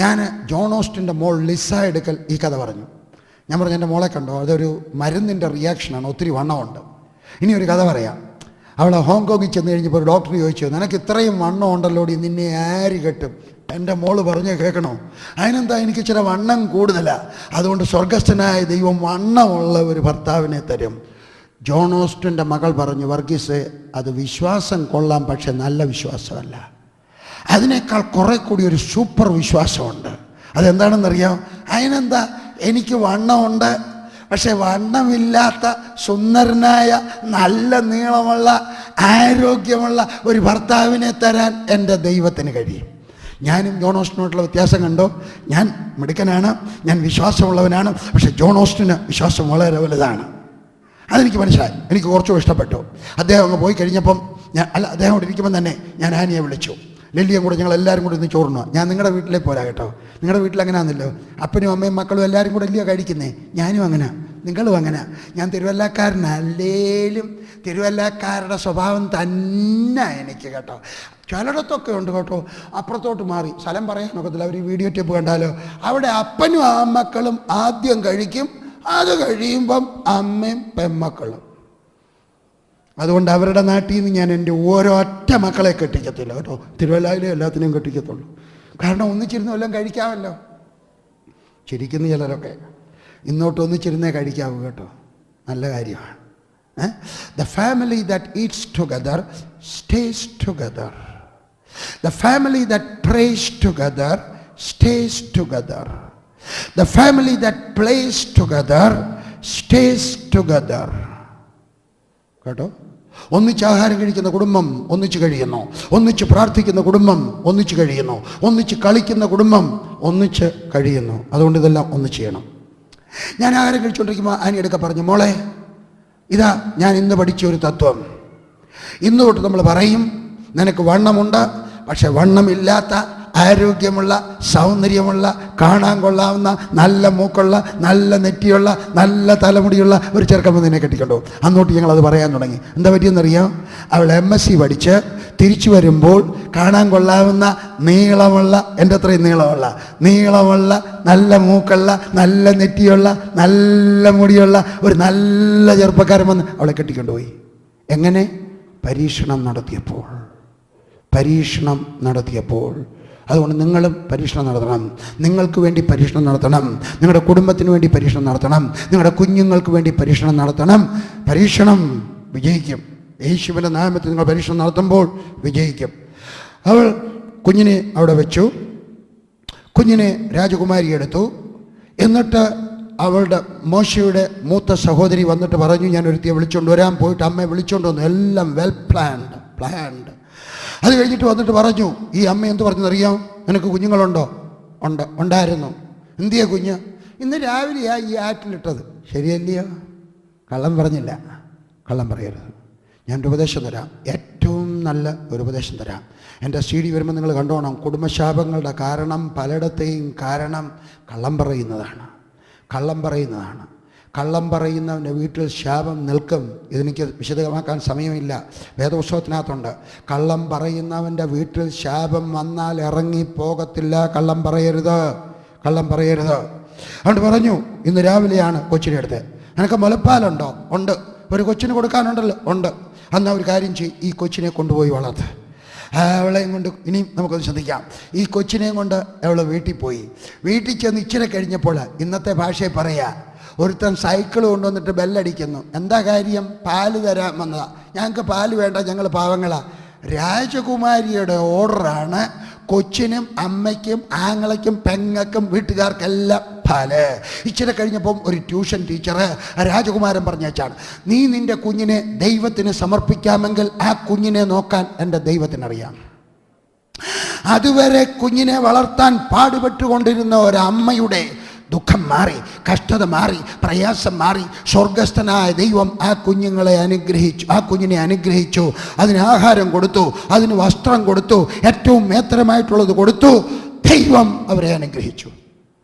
ഞാൻ ജോൺ ഓസ്റ്റിൻ്റെ മോൾ ലിസ എടുക്കൽ ഈ കഥ പറഞ്ഞു. ഞാൻ പറഞ്ഞു, എൻ്റെ മോളെ കണ്ടോ, അതൊരു മരുന്നിൻ്റെ റിയാക്ഷനാണ്, ഒത്തിരി വണ്ണമുണ്ട്. ഇനി ഒരു കഥ പറയാം. അവൾ ഹോങ്കോങ്ങിൽ ചെന്ന് കഴിഞ്ഞപ്പോൾ ഒരു ഡോക്ടർ ചോദിച്ചു, നിനക്ക് ഇത്രയും വണ്ണം ഉണ്ടല്ലോടി, നിന്നെ ആര് കെട്ടും? എൻ്റെ മോള് പറഞ്ഞ് കേൾക്കണോ, അതിനെന്താ, എനിക്ക് ഇച്ചിരി വണ്ണം കൂടുതലാണ്, അതുകൊണ്ട് സ്വർഗസ്ഥനായ ദൈവം വണ്ണമുള്ള ഒരു ഭർത്താവിനെ തരും. ജോൺ ഓസ്റ്റിൻ്റെ മകൾ പറഞ്ഞു, വർഗീസ് അത് വിശ്വാസം കൊള്ളാം, പക്ഷെ നല്ല വിശ്വാസമല്ല, അതിനേക്കാൾ കുറെ കൂടി ഒരു സൂപ്പർ വിശ്വാസമുണ്ട്. അതെന്താണെന്നറിയാം? അതിനെന്താ, എനിക്ക് വണ്ണമുണ്ട്, പക്ഷെ വണ്ണമില്ലാത്ത സുന്ദരനായ നല്ല നീളമുള്ള ആരോഗ്യമുള്ള ഒരു ഭർത്താവിനെ തരാൻ എൻ്റെ ദൈവത്തിന് കഴിയും. ഞാനും ജോൺ ഓസ്റ്റിനോട്ടുള്ള വ്യത്യാസം കണ്ടോ? ഞാൻ മിടുക്കനാണ്, ഞാൻ വിശ്വാസമുള്ളവനാണ്, പക്ഷെ ജോൺ ഓസ്റ്റിന് വിശ്വാസം വളരെ വലുതാണ്. അതെനിക്ക് മനസ്സിലായി, എനിക്ക് കുറച്ചും ഇഷ്ടപ്പെട്ടു. അദ്ദേഹം അങ്ങ് പോയി കഴിഞ്ഞപ്പം അദ്ദേഹം അവിടെ ഇരിക്കുമ്പം തന്നെ ഞാൻ ആനിയെ വിളിച്ചു. ലില്ലിയും കൂടെ ഞങ്ങൾ എല്ലാവരും കൂടി ഇന്ന് ചോറുണ്ണുക. ഞാൻ നിങ്ങളുടെ വീട്ടിലേക്ക് പോരാ കേട്ടോ, നിങ്ങളുടെ വീട്ടിൽ അങ്ങനെ ആണല്ലോ, അപ്പനും അമ്മയും മക്കളും എല്ലാവരും കൂടെ ഇല്ലയോ കഴിക്കുന്നേ, ഞാനും അങ്ങനെ, നിങ്ങളും അങ്ങനെ. ഞാൻ തിരുവല്ലക്കാരനല്ലേലും തിരുവല്ലക്കാരുടെ സ്വഭാവം തന്നെ എനിക്ക് കേട്ടോ. ചിലയിടത്തൊക്കെ ഉണ്ട് കേട്ടോ, അപ്പുറത്തോട്ട് മാറി, സ്ഥലം പറയാനൊക്കത്തില്ല, അവർ വീഡിയോ ടേപ്പ് കണ്ടാലോ, അവിടെ അപ്പനും ആ മക്കളും ആദ്യം കഴിക്കും, അത് കഴിയുമ്പം അമ്മയും പെമ്മക്കളും. അതുകൊണ്ട് അവരുടെ നാട്ടിൽ നിന്ന് ഞാൻ എൻ്റെ ഓരോറ്റ മക്കളെ കെട്ടിക്കത്തില്ല കേട്ടോ, തിരുവല്ലയിലെ എല്ലാത്തിനെയും കെട്ടിക്കത്തുള്ളൂ. കാരണം ഒന്നിച്ചിരുന്ന് വല്ലതും കഴിക്കാമല്ലോ. ചിരിക്കുന്ന ചിലരൊക്കെ ഇന്നോട്ട് ഒന്നിച്ചിരുന്നേ കഴിക്കാവൂ കേട്ടോ, നല്ല കാര്യമാണ്. The family that eats together stays together. The family that prays together stays together. The family that plays together stays together. കേട്ടോ, ഒന്നിച്ച് ആഹാരം കഴിക്കുന്ന കുടുംബം ഒന്നിച്ച് കഴിയുന്നു, ഒന്നിച്ച് പ്രാർത്ഥിക്കുന്ന കുടുംബം ഒന്നിച്ച് കഴിയുന്നു, ഒന്നിച്ച് കളിക്കുന്ന കുടുംബം ഒന്നിച്ച് കഴിയുന്നു. അതുകൊണ്ട് ഇതെല്ലാം ഒന്നിച്ച് ചെയ്യണം. ഞാൻ ആഹാരം കഴിച്ചുകൊണ്ടിരിക്കുമ്പോൾ ആനിയെടുക്ക പറഞ്ഞു, മോളെ ഇതാ ഞാൻ ഇന്ന് പഠിച്ച ഒരു തത്വം. ഇന്ന് തൊട്ട് നമ്മൾ പറയും, നിനക്ക് വണ്ണമുണ്ട്, പക്ഷെ വണ്ണമില്ലാത്ത ആരോഗ്യമുള്ള സൗന്ദര്യമുള്ള കാണാൻ കൊള്ളാവുന്ന നല്ല മൂക്കുള്ള നല്ല നെറ്റിയുള്ള നല്ല തലമുടിയുള്ള ഒരു ചെറുക്കൻ നിന്നെ കെട്ടിക്കണ്ടോ. അന്നോട്ട് ഞങ്ങളത് പറയാൻ തുടങ്ങി. എന്താ പറ്റിയെന്നറിയാം? അവൾ MSc പഠിച്ച് തിരിച്ചു വരുമ്പോൾ കാണാൻ കൊള്ളാവുന്ന നീളമുള്ള, എൻ്റെ അത്രയും നീളമുള്ള നല്ല മൂക്കുള്ള നല്ല നെറ്റിയുള്ള നല്ല മുടിയുള്ള ഒരു നല്ല ചെറുപ്പക്കാരൻ വന്ന് അവളെ കെട്ടിക്കൊണ്ടുപോയി. എങ്ങനെ? പരീക്ഷണം നടത്തിയപ്പോൾ. അതുകൊണ്ട് നിങ്ങളും പരീക്ഷണം നടത്തണം, നിങ്ങൾക്ക് വേണ്ടി പരീക്ഷണം നടത്തണം, നിങ്ങളുടെ കുടുംബത്തിന് വേണ്ടി പരീക്ഷണം നടത്തണം, നിങ്ങളുടെ കുഞ്ഞുങ്ങൾക്ക് വേണ്ടി പരീക്ഷണം നടത്തണം. പരീക്ഷണം വിജയിക്കും. യേശുവിൻ്റെ നാമത്തിൽ നിങ്ങൾ പരീക്ഷണം നടത്തുമ്പോൾ വിജയിക്കും. അവൾ കുഞ്ഞിനെ അവിടെ വെച്ചു, കുഞ്ഞിനെ രാജകുമാരി എടുത്തു. എന്നിട്ട് അവളുടെ മോശയുടെ മൂത്ത സഹോദരി വന്നിട്ട് പറഞ്ഞു, ഞാൻ ഒരുത്തിയെ വിളിച്ചുകൊണ്ട് വരാൻ പോയിട്ട് അമ്മയെ വിളിച്ചുകൊണ്ട് വന്നു. എല്ലാം വെൽ പ്ലാൻഡ്. അത് കഴിഞ്ഞിട്ട് വന്നിട്ട് പറഞ്ഞു, ഈ അമ്മ എന്ത് പറഞ്ഞറിയാം? നിനക്ക് കുഞ്ഞുങ്ങളുണ്ടോ? ഉണ്ടായിരുന്നു. എന്തിയാ കുഞ്ഞ്? ഇന്ന് രാവിലെയാ ഈ ആറ്റിലിട്ടത്. ശരിയല്ലയോ? കള്ളം പറഞ്ഞില്ല, കള്ളം പറയരുത്. ഞാനൊരു ഉപദേശം തരാം, ഏറ്റവും നല്ല ഒരു ഉപദേശം തരാം. എൻ്റെ CD വരുമ്പോൾ നിങ്ങൾ കണ്ടോണം. കുടുംബശാപങ്ങളുടെ കാരണം പലയിടത്തെയും കാരണം കള്ളം പറയുന്നതാണ്. കള്ളം പറയുന്നവൻ്റെ വീട്ടിൽ ശാപം നിൽക്കും. ഇതെനിക്ക് വിശദമാക്കാൻ സമയമില്ല, വേദപുസ്തകത്തിനകത്തുണ്ട്. കള്ളം പറയുന്നവൻ്റെ വീട്ടിൽ ശാപം വന്നാൽ ഇറങ്ങിപ്പോകത്തില്ല. കള്ളം പറയരുത്. അതുകൊണ്ട് പറഞ്ഞു, ഇന്ന് രാവിലെയാണ് കൊച്ചിനെ എടുത്ത്. നിനക്ക് മുലപ്പാലുണ്ടോ? ഉണ്ട്. ഒരു കൊച്ചിന് കൊടുക്കാനുണ്ടല്ലോ? ഉണ്ട്. എന്നാൽ ഒരു കാര്യം ചെയ്യും, ഈ കൊച്ചിനെ കൊണ്ടുപോയി വളർത്ത്. അവളെയും കൊണ്ട് ഇനിയും നമുക്കൊന്ന് ശ്രദ്ധിക്കാം. ഈ കൊച്ചിനെയും കൊണ്ട് അവൾ വീട്ടിൽ ചെന്ന് ഇച്ചിരി കഴിഞ്ഞപ്പോൾ, ഇന്നത്തെ ഭാഷയിൽ പറയാ, ഒരുത്തൻ സൈക്കിൾ കൊണ്ടുവന്നിട്ട് ബെല്ലടിക്കുന്നു. എന്താ കാര്യം? പാല് തരാമെന്നതാ. ഞങ്ങൾക്ക് പാല് വേണ്ട, ഞങ്ങൾ പാവങ്ങളാ. രാജകുമാരിയുടെ ഓർഡറാണ് കൊച്ചിനും അമ്മയ്ക്കും ആങ്ങളയ്ക്കും പെങ്ങൾക്കും വീട്ടുകാർക്കെല്ലാം പാല്. ഇച്ചിരി കഴിഞ്ഞപ്പം ഒരു ട്യൂഷൻ ടീച്ചർ രാജകുമാരൻ പറഞ്ഞാണ്, നീ നിൻ്റെ കുഞ്ഞിനെ ദൈവത്തിന് സമർപ്പിക്കാമെങ്കിൽ ആ കുഞ്ഞിനെ നോക്കാൻ എൻ്റെ ദൈവത്തിനറിയാം. അതുവരെ കുഞ്ഞിനെ വളർത്താൻ പാടുപെട്ടുകൊണ്ടിരുന്ന ഒരമ്മയുടെ ദുഃഖം മാറി, കഷ്ടത മാറി, പ്രയാസം മാറി. സ്വർഗസ്ഥനായ ദൈവം ആ കുഞ്ഞിനെ അനുഗ്രഹിച്ചു. അതിന് ആഹാരം കൊടുത്തു, അതിന് വസ്ത്രം കൊടുത്തു, ഏറ്റവും മേത്തരമായിട്ടുള്ളത് കൊടുത്തു. ദൈവം അവരെ അനുഗ്രഹിച്ചു.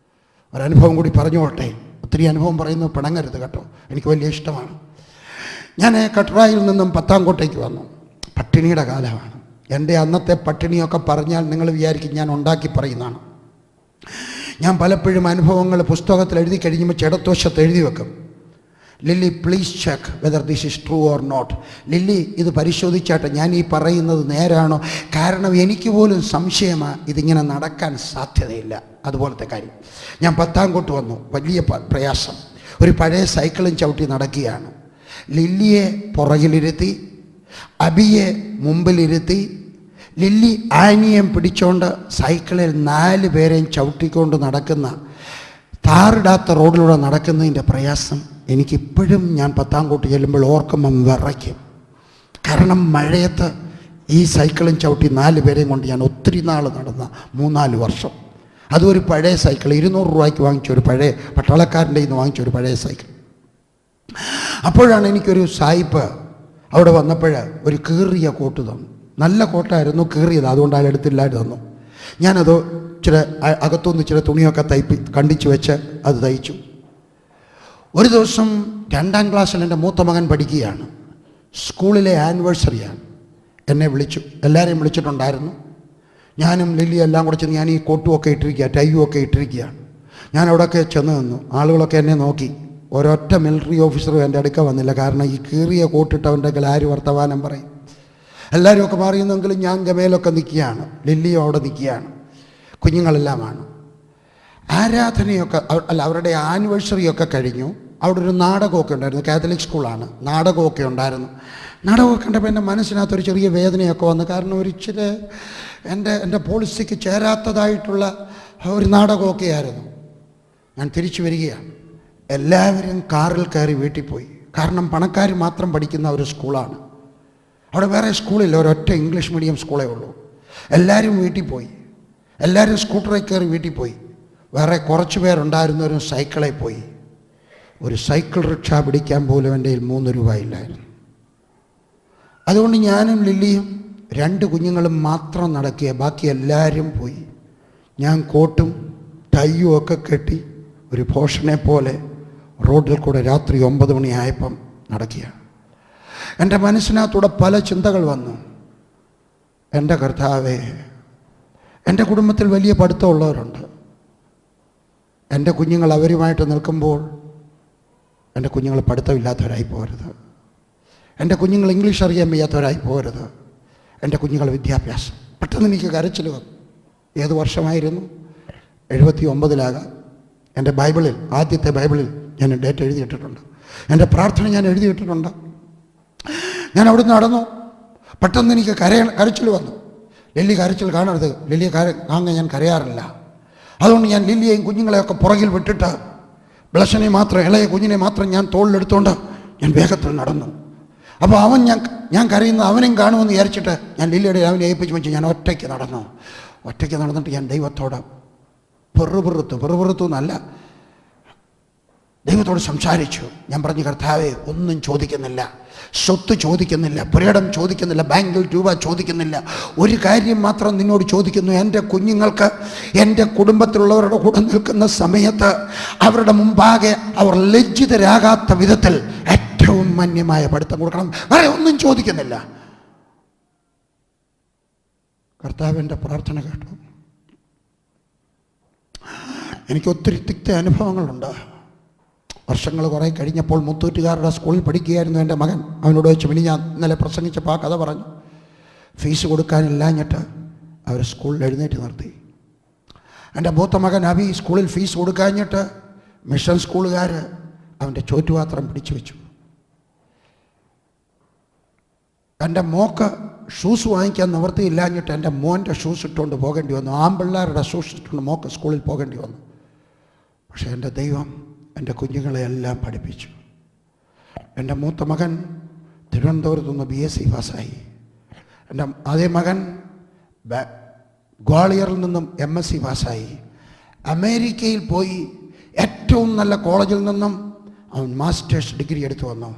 ഒരനുഭവം കൂടി പറഞ്ഞുകൊള്ളട്ടെ. ഒത്തിരി അനുഭവം പറയുന്നത് പിണങ്ങരുത് കേട്ടോ, എനിക്ക് വലിയ ഇഷ്ടമാണ്. ഞാൻ കട്രായിൽ നിന്നും പത്താംകോട്ടേക്ക് വന്നു. പട്ടിണിയുടെ കാലമാണ്. എൻ്റെ അന്നത്തെ പട്ടിണിയൊക്കെ പറഞ്ഞാൽ നിങ്ങൾ വിചാരിക്കും ഞാൻ ഉണ്ടാക്കി പറയുന്നതാണ്. ഞാൻ പലപ്പോഴും അനുഭവങ്ങൾ പുസ്തകത്തിൽ എഴുതി കഴിയുമ്പോൾ ഇടതുവശത്ത് എഴുതി വെക്കും, Lily please check whether this is true or not. Lily ഇത് പരിശോധിച്ചാട്ടെ, ഞാൻ ഈ പറയുന്നത് നേരാണോ? കാരണം എനിക്ക് പോലും സംശയമാണ്, ഇതിങ്ങനെ നടക്കാൻ സാധ്യതയില്ല. അതുപോലത്തെ കാര്യം. ഞാൻ പത്താംകോട്ട് വന്നു, വലിയ പ്രയാസം. ഒരു പഴയ സൈക്കിളും ചവിട്ടി നടക്കുകയാണ്. ലില്ലിയെ പുറകിലിരുത്തി, അബിയെ മുമ്പിലിരുത്തി, ലില്ലി ആനിയം പിടിച്ചോണ്ട് സൈക്കിളിൽ 4 പേരെയും ചവിട്ടിക്കൊണ്ട് നടക്കുന്ന, താറിടാത്ത റോഡിലൂടെ നടക്കുന്നതിൻ്റെ പ്രയാസം എനിക്കിപ്പോഴും ഞാൻ പത്താംകോട്ട് ചെല്ലുമ്പോൾ ഓർക്കുമ്പം വിറയ്ക്കും. കാരണം മഴയത്ത് ഈ സൈക്കിളും ചവിട്ടി 4 പേരെയും കൊണ്ട് ഞാൻ ഒത്തിരി നാൾ നടന്ന 3-4 വർഷം. അതും ഒരു പഴയ സൈക്കിൾ, 200 രൂപയ്ക്ക് വാങ്ങിച്ചൊരു പഴയ പട്ടാളക്കാരൻ്റെ നിന്ന് വാങ്ങിച്ചൊരു പഴയ സൈക്കിൾ. അപ്പോഴാണ് എനിക്കൊരു സായിപ്പ് അവിടെ വന്നപ്പോൾ ഒരു കീറിയ കോട്ട് തന്നു. നല്ല കോട്ടായിരുന്നു, കീറിയത്, അതുകൊണ്ട് അയാൾ എടുത്തില്ലായിട്ട് തന്നു. ഞാനത് അകത്തുനിന്ന് ഇച്ചിരി തുണിയൊക്കെ കണ്ടിച്ച് വെച്ച് അത് തയ്ച്ചു. ഒരു ദിവസം 2ാം ക്ലാസ്സിൽ എൻ്റെ മൂത്ത മകൻ പഠിക്കുകയാണ്. സ്കൂളിലെ ആനിവേഴ്സറിയാണ്. എന്നെ വിളിച്ചു, എല്ലാവരെയും വിളിച്ചിട്ടുണ്ടായിരുന്നു. ഞാനും ലില്ലി എല്ലാം കൂടെ ചെന്ന്, ഞാൻ ഈ കോട്ടുമൊക്കെ ഇട്ടിരിക്കുക, ടൈയും ഒക്കെ ഇട്ടിരിക്കുകയാണ്. ഞാൻ അവിടെയൊക്കെ ചെന്ന് നിന്നു. ആളുകളൊക്കെ എന്നെ നോക്കി. ഒരൊറ്റ മിലിറ്ററി ഓഫീസറും എൻ്റെ അടുക്ക വന്നില്ല. കാരണം ഈ കീറിയ കോട്ടിട്ടവൻ്റെ ആര് വർത്തമാനം പറയും. എല്ലാവരും ഒക്കെ മാറിയെന്നെങ്കിലും ഞാൻ ഗമയിലൊക്കെ നിൽക്കുകയാണ്. ലില്ലിയും അവിടെ നിൽക്കുകയാണ്. കുഞ്ഞുങ്ങളെല്ലാമാണ്. ആരാധനയൊക്കെ അവരുടെ ആനിവേഴ്സറിയൊക്കെ കഴിഞ്ഞു. അവിടെ ഒരു നാടകമൊക്കെ ഉണ്ടായിരുന്നു. കാത്തലിക് സ്കൂളാണ്. നാടകമൊക്കെ ഉണ്ടായിരുന്നു. നാടകമൊക്കെ കണ്ടപ്പോൾ എൻ്റെ മനസ്സിനകത്തൊരു ചെറിയ വേദനയൊക്കെ വന്നു. കാരണം ഒരു ഇച്ചിരി എൻ്റെ പോളിസിക്ക് ചേരാത്തതായിട്ടുള്ള ഒരു നാടകമൊക്കെ ആയിരുന്നു. ഞാൻ തിരിച്ചു വരികയാണ്. എല്ലാവരും കാറിൽ കയറി വീട്ടിൽ പോയി. കാരണം പണക്കാർ മാത്രം പഠിക്കുന്ന ഒരു സ്കൂളാണ്. അവിടെ വേറെ സ്കൂളില്ല, ഒരൊറ്റ ഇംഗ്ലീഷ് മീഡിയം സ്കൂളേ ഉള്ളൂ. എല്ലാവരും വീട്ടിൽ പോയി. എല്ലാവരും സ്കൂട്ടറിൽ കയറി വീട്ടിൽ പോയി. വേറെ കുറച്ച് പേരുണ്ടായിരുന്നവരും സൈക്കിളിൽ പോയി. ഒരു സൈക്കിൾ റിക്ഷ പിടിക്കാൻ പോലും എൻ്റെ കയ്യിൽ 3 രൂപ ഇല്ലായിരുന്നു. അതുകൊണ്ട് ഞാനും ലില്ലിയും 2 കുഞ്ഞുങ്ങളും മാത്രം നടക്കുക. ബാക്കി എല്ലാവരും പോയി. ഞാൻ കോട്ടും ടൈയും ഒക്കെ കെട്ടി ഒരു ഭോഷനെ പോലെ റോഡിൽ കൂടെ രാത്രി 9 മണിയായപ്പം നടക്കുകയാണ്. എൻ്റെ മനസ്സിനകത്തൂടെ പല ചിന്തകൾ വന്നു. എൻ്റെ കർത്താവേ, എൻ്റെ കുടുംബത്തിൽ വലിയ പഠിത്തമുള്ളവരുണ്ട്. എൻ്റെ കുഞ്ഞുങ്ങൾ അവരുമായിട്ട് നിൽക്കുമ്പോൾ എൻ്റെ കുഞ്ഞുങ്ങൾ പഠിത്തമില്ലാത്തവരായി പോകരുത്. എൻ്റെ കുഞ്ഞുങ്ങൾ ഇംഗ്ലീഷ് അറിയാൻ വയ്യാത്തവരായി പോകരുത്. എൻ്റെ കുഞ്ഞുങ്ങൾ വിദ്യാഭ്യാസം. പെട്ടെന്ന് എനിക്ക് കരച്ചിൽ വന്നു. ഏത് വർഷമായിരുന്നു? 79-ലാകാം. എൻ്റെ ബൈബിളിൽ, ആദ്യത്തെ ബൈബിളിൽ ഞാൻ ഡേറ്റ് എഴുതിയിട്ടിട്ടുണ്ട്. എൻ്റെ പ്രാർത്ഥന ഞാൻ എഴുതിയിട്ടിട്ടുണ്ട്. ഞാൻ അവിടുന്ന് നടന്നു. പെട്ടെന്ന് എനിക്ക് കരച്ചിൽ വന്നു. ലില്ലി കരച്ചിൽ കാണരുത്, ലില്ലിയെ കാണാൻ ഞാൻ കരയാറില്ല. അതുകൊണ്ട് ഞാൻ ലില്ലിയെയും കുഞ്ഞുങ്ങളെയൊക്കെ പുറകിൽ വിട്ടിട്ട് ബ്ലഷനെ മാത്രം, ഇളയ കുഞ്ഞിനെ മാത്രം ഞാൻ തോളിലെടുത്തുകൊണ്ട് ഞാൻ വേഗത്തിൽ നടന്നു. അപ്പോൾ അവൻ ഞാൻ കരയുന്ന അവനെയും കാണുമെന്ന് വിചാരിച്ചിട്ട് ഞാൻ ലില്ലിയുടെ അവനെ ഏൽപ്പിച്ച് വെച്ച് ഞാൻ ഒറ്റയ്ക്ക് നടന്നിട്ട് ഞാൻ ദൈവത്തോട് പെറുപെറുത്തു എന്നല്ല, ദൈവത്തോട് സംസാരിച്ചു. ഞാൻ പറഞ്ഞു, കർത്താവേ, ഒന്നും ചോദിക്കുന്നില്ല, സ്വത്ത് ചോദിക്കുന്നില്ല, പുരയിടം ചോദിക്കുന്നില്ല, ബാങ്കിൽ രൂപ ചോദിക്കുന്നില്ല. ഒരു കാര്യം മാത്രം നിന്നോട് ചോദിക്കുന്നു, എൻ്റെ കുഞ്ഞുങ്ങൾക്ക് എൻ്റെ കുടുംബത്തിലുള്ളവരുടെ കൂടെ നിൽക്കുന്ന സമയത്ത് അവരുടെ മുമ്പാകെ അവർ ലജ്ജിതരാകാത്ത വിധത്തിൽ ഏറ്റവും മാന്യമായ പഠിത്തം കൊടുക്കണം. വേറെ ഒന്നും ചോദിക്കുന്നില്ല. കർത്താവിൻ്റെ പ്രാർത്ഥന കേട്ടു. എനിക്ക് ഒത്തിരി തിക്ത അനുഭവങ്ങളുണ്ട്. വർഷങ്ങൾ കുറേ കഴിഞ്ഞപ്പോൾ മുത്തൂറ്റുകാരുടെ സ്കൂളിൽ പഠിക്കുകയായിരുന്നു എൻ്റെ മകൻ. അവനോട് വെച്ച് ഞാൻ ഇന്നലെ പ്രസംഗിച്ചപ്പോൾ ആ കഥ പറഞ്ഞു. ഫീസ് കൊടുക്കാനില്ലാഞ്ഞിട്ട് അവർ സ്കൂളിൽ എഴുന്നേറ്റ് നിർത്തി. എൻ്റെ മൂത്ത മകൻ അബി സ്കൂളിൽ ഫീസ് കൊടുക്കാഞ്ഞിട്ട് മിഷൻ സ്കൂളുകാർ അവൻ്റെ ചോറ്റുപാത്രം പിടിച്ചു വെച്ചു. എൻ്റെ മോക്ക് ഷൂസ് വാങ്ങിക്കാൻ നിവൃത്തിയില്ലാഞ്ഞിട്ട് എൻ്റെ മോൻ്റെ ഷൂസ് ഇട്ടുകൊണ്ട് പോകേണ്ടി വന്നു. ആൺപിള്ളേരുടെ ഷൂസ് ഇട്ടുകൊണ്ട് മോക്ക് സ്കൂളിൽ പോകേണ്ടി വന്നു. പക്ഷേ എൻ്റെ ദൈവം എൻ്റെ കുഞ്ഞുങ്ങളെ എല്ലാം പഠിപ്പിച്ചു. എൻ്റെ മൂത്ത മകൻ തിരുവനന്തപുരത്ത് നിന്ന് BSc പാസ്സായി. എൻ്റെ അതേ മകൻ ഗ്വാളിയറിൽ നിന്നും MSc പാസ്സായി. അമേരിക്കയിൽ പോയി ഏറ്റവും നല്ല കോളേജിൽ നിന്നും അവൻ മാസ്റ്റേഴ്സ് ഡിഗ്രി എടുത്തു വന്നു.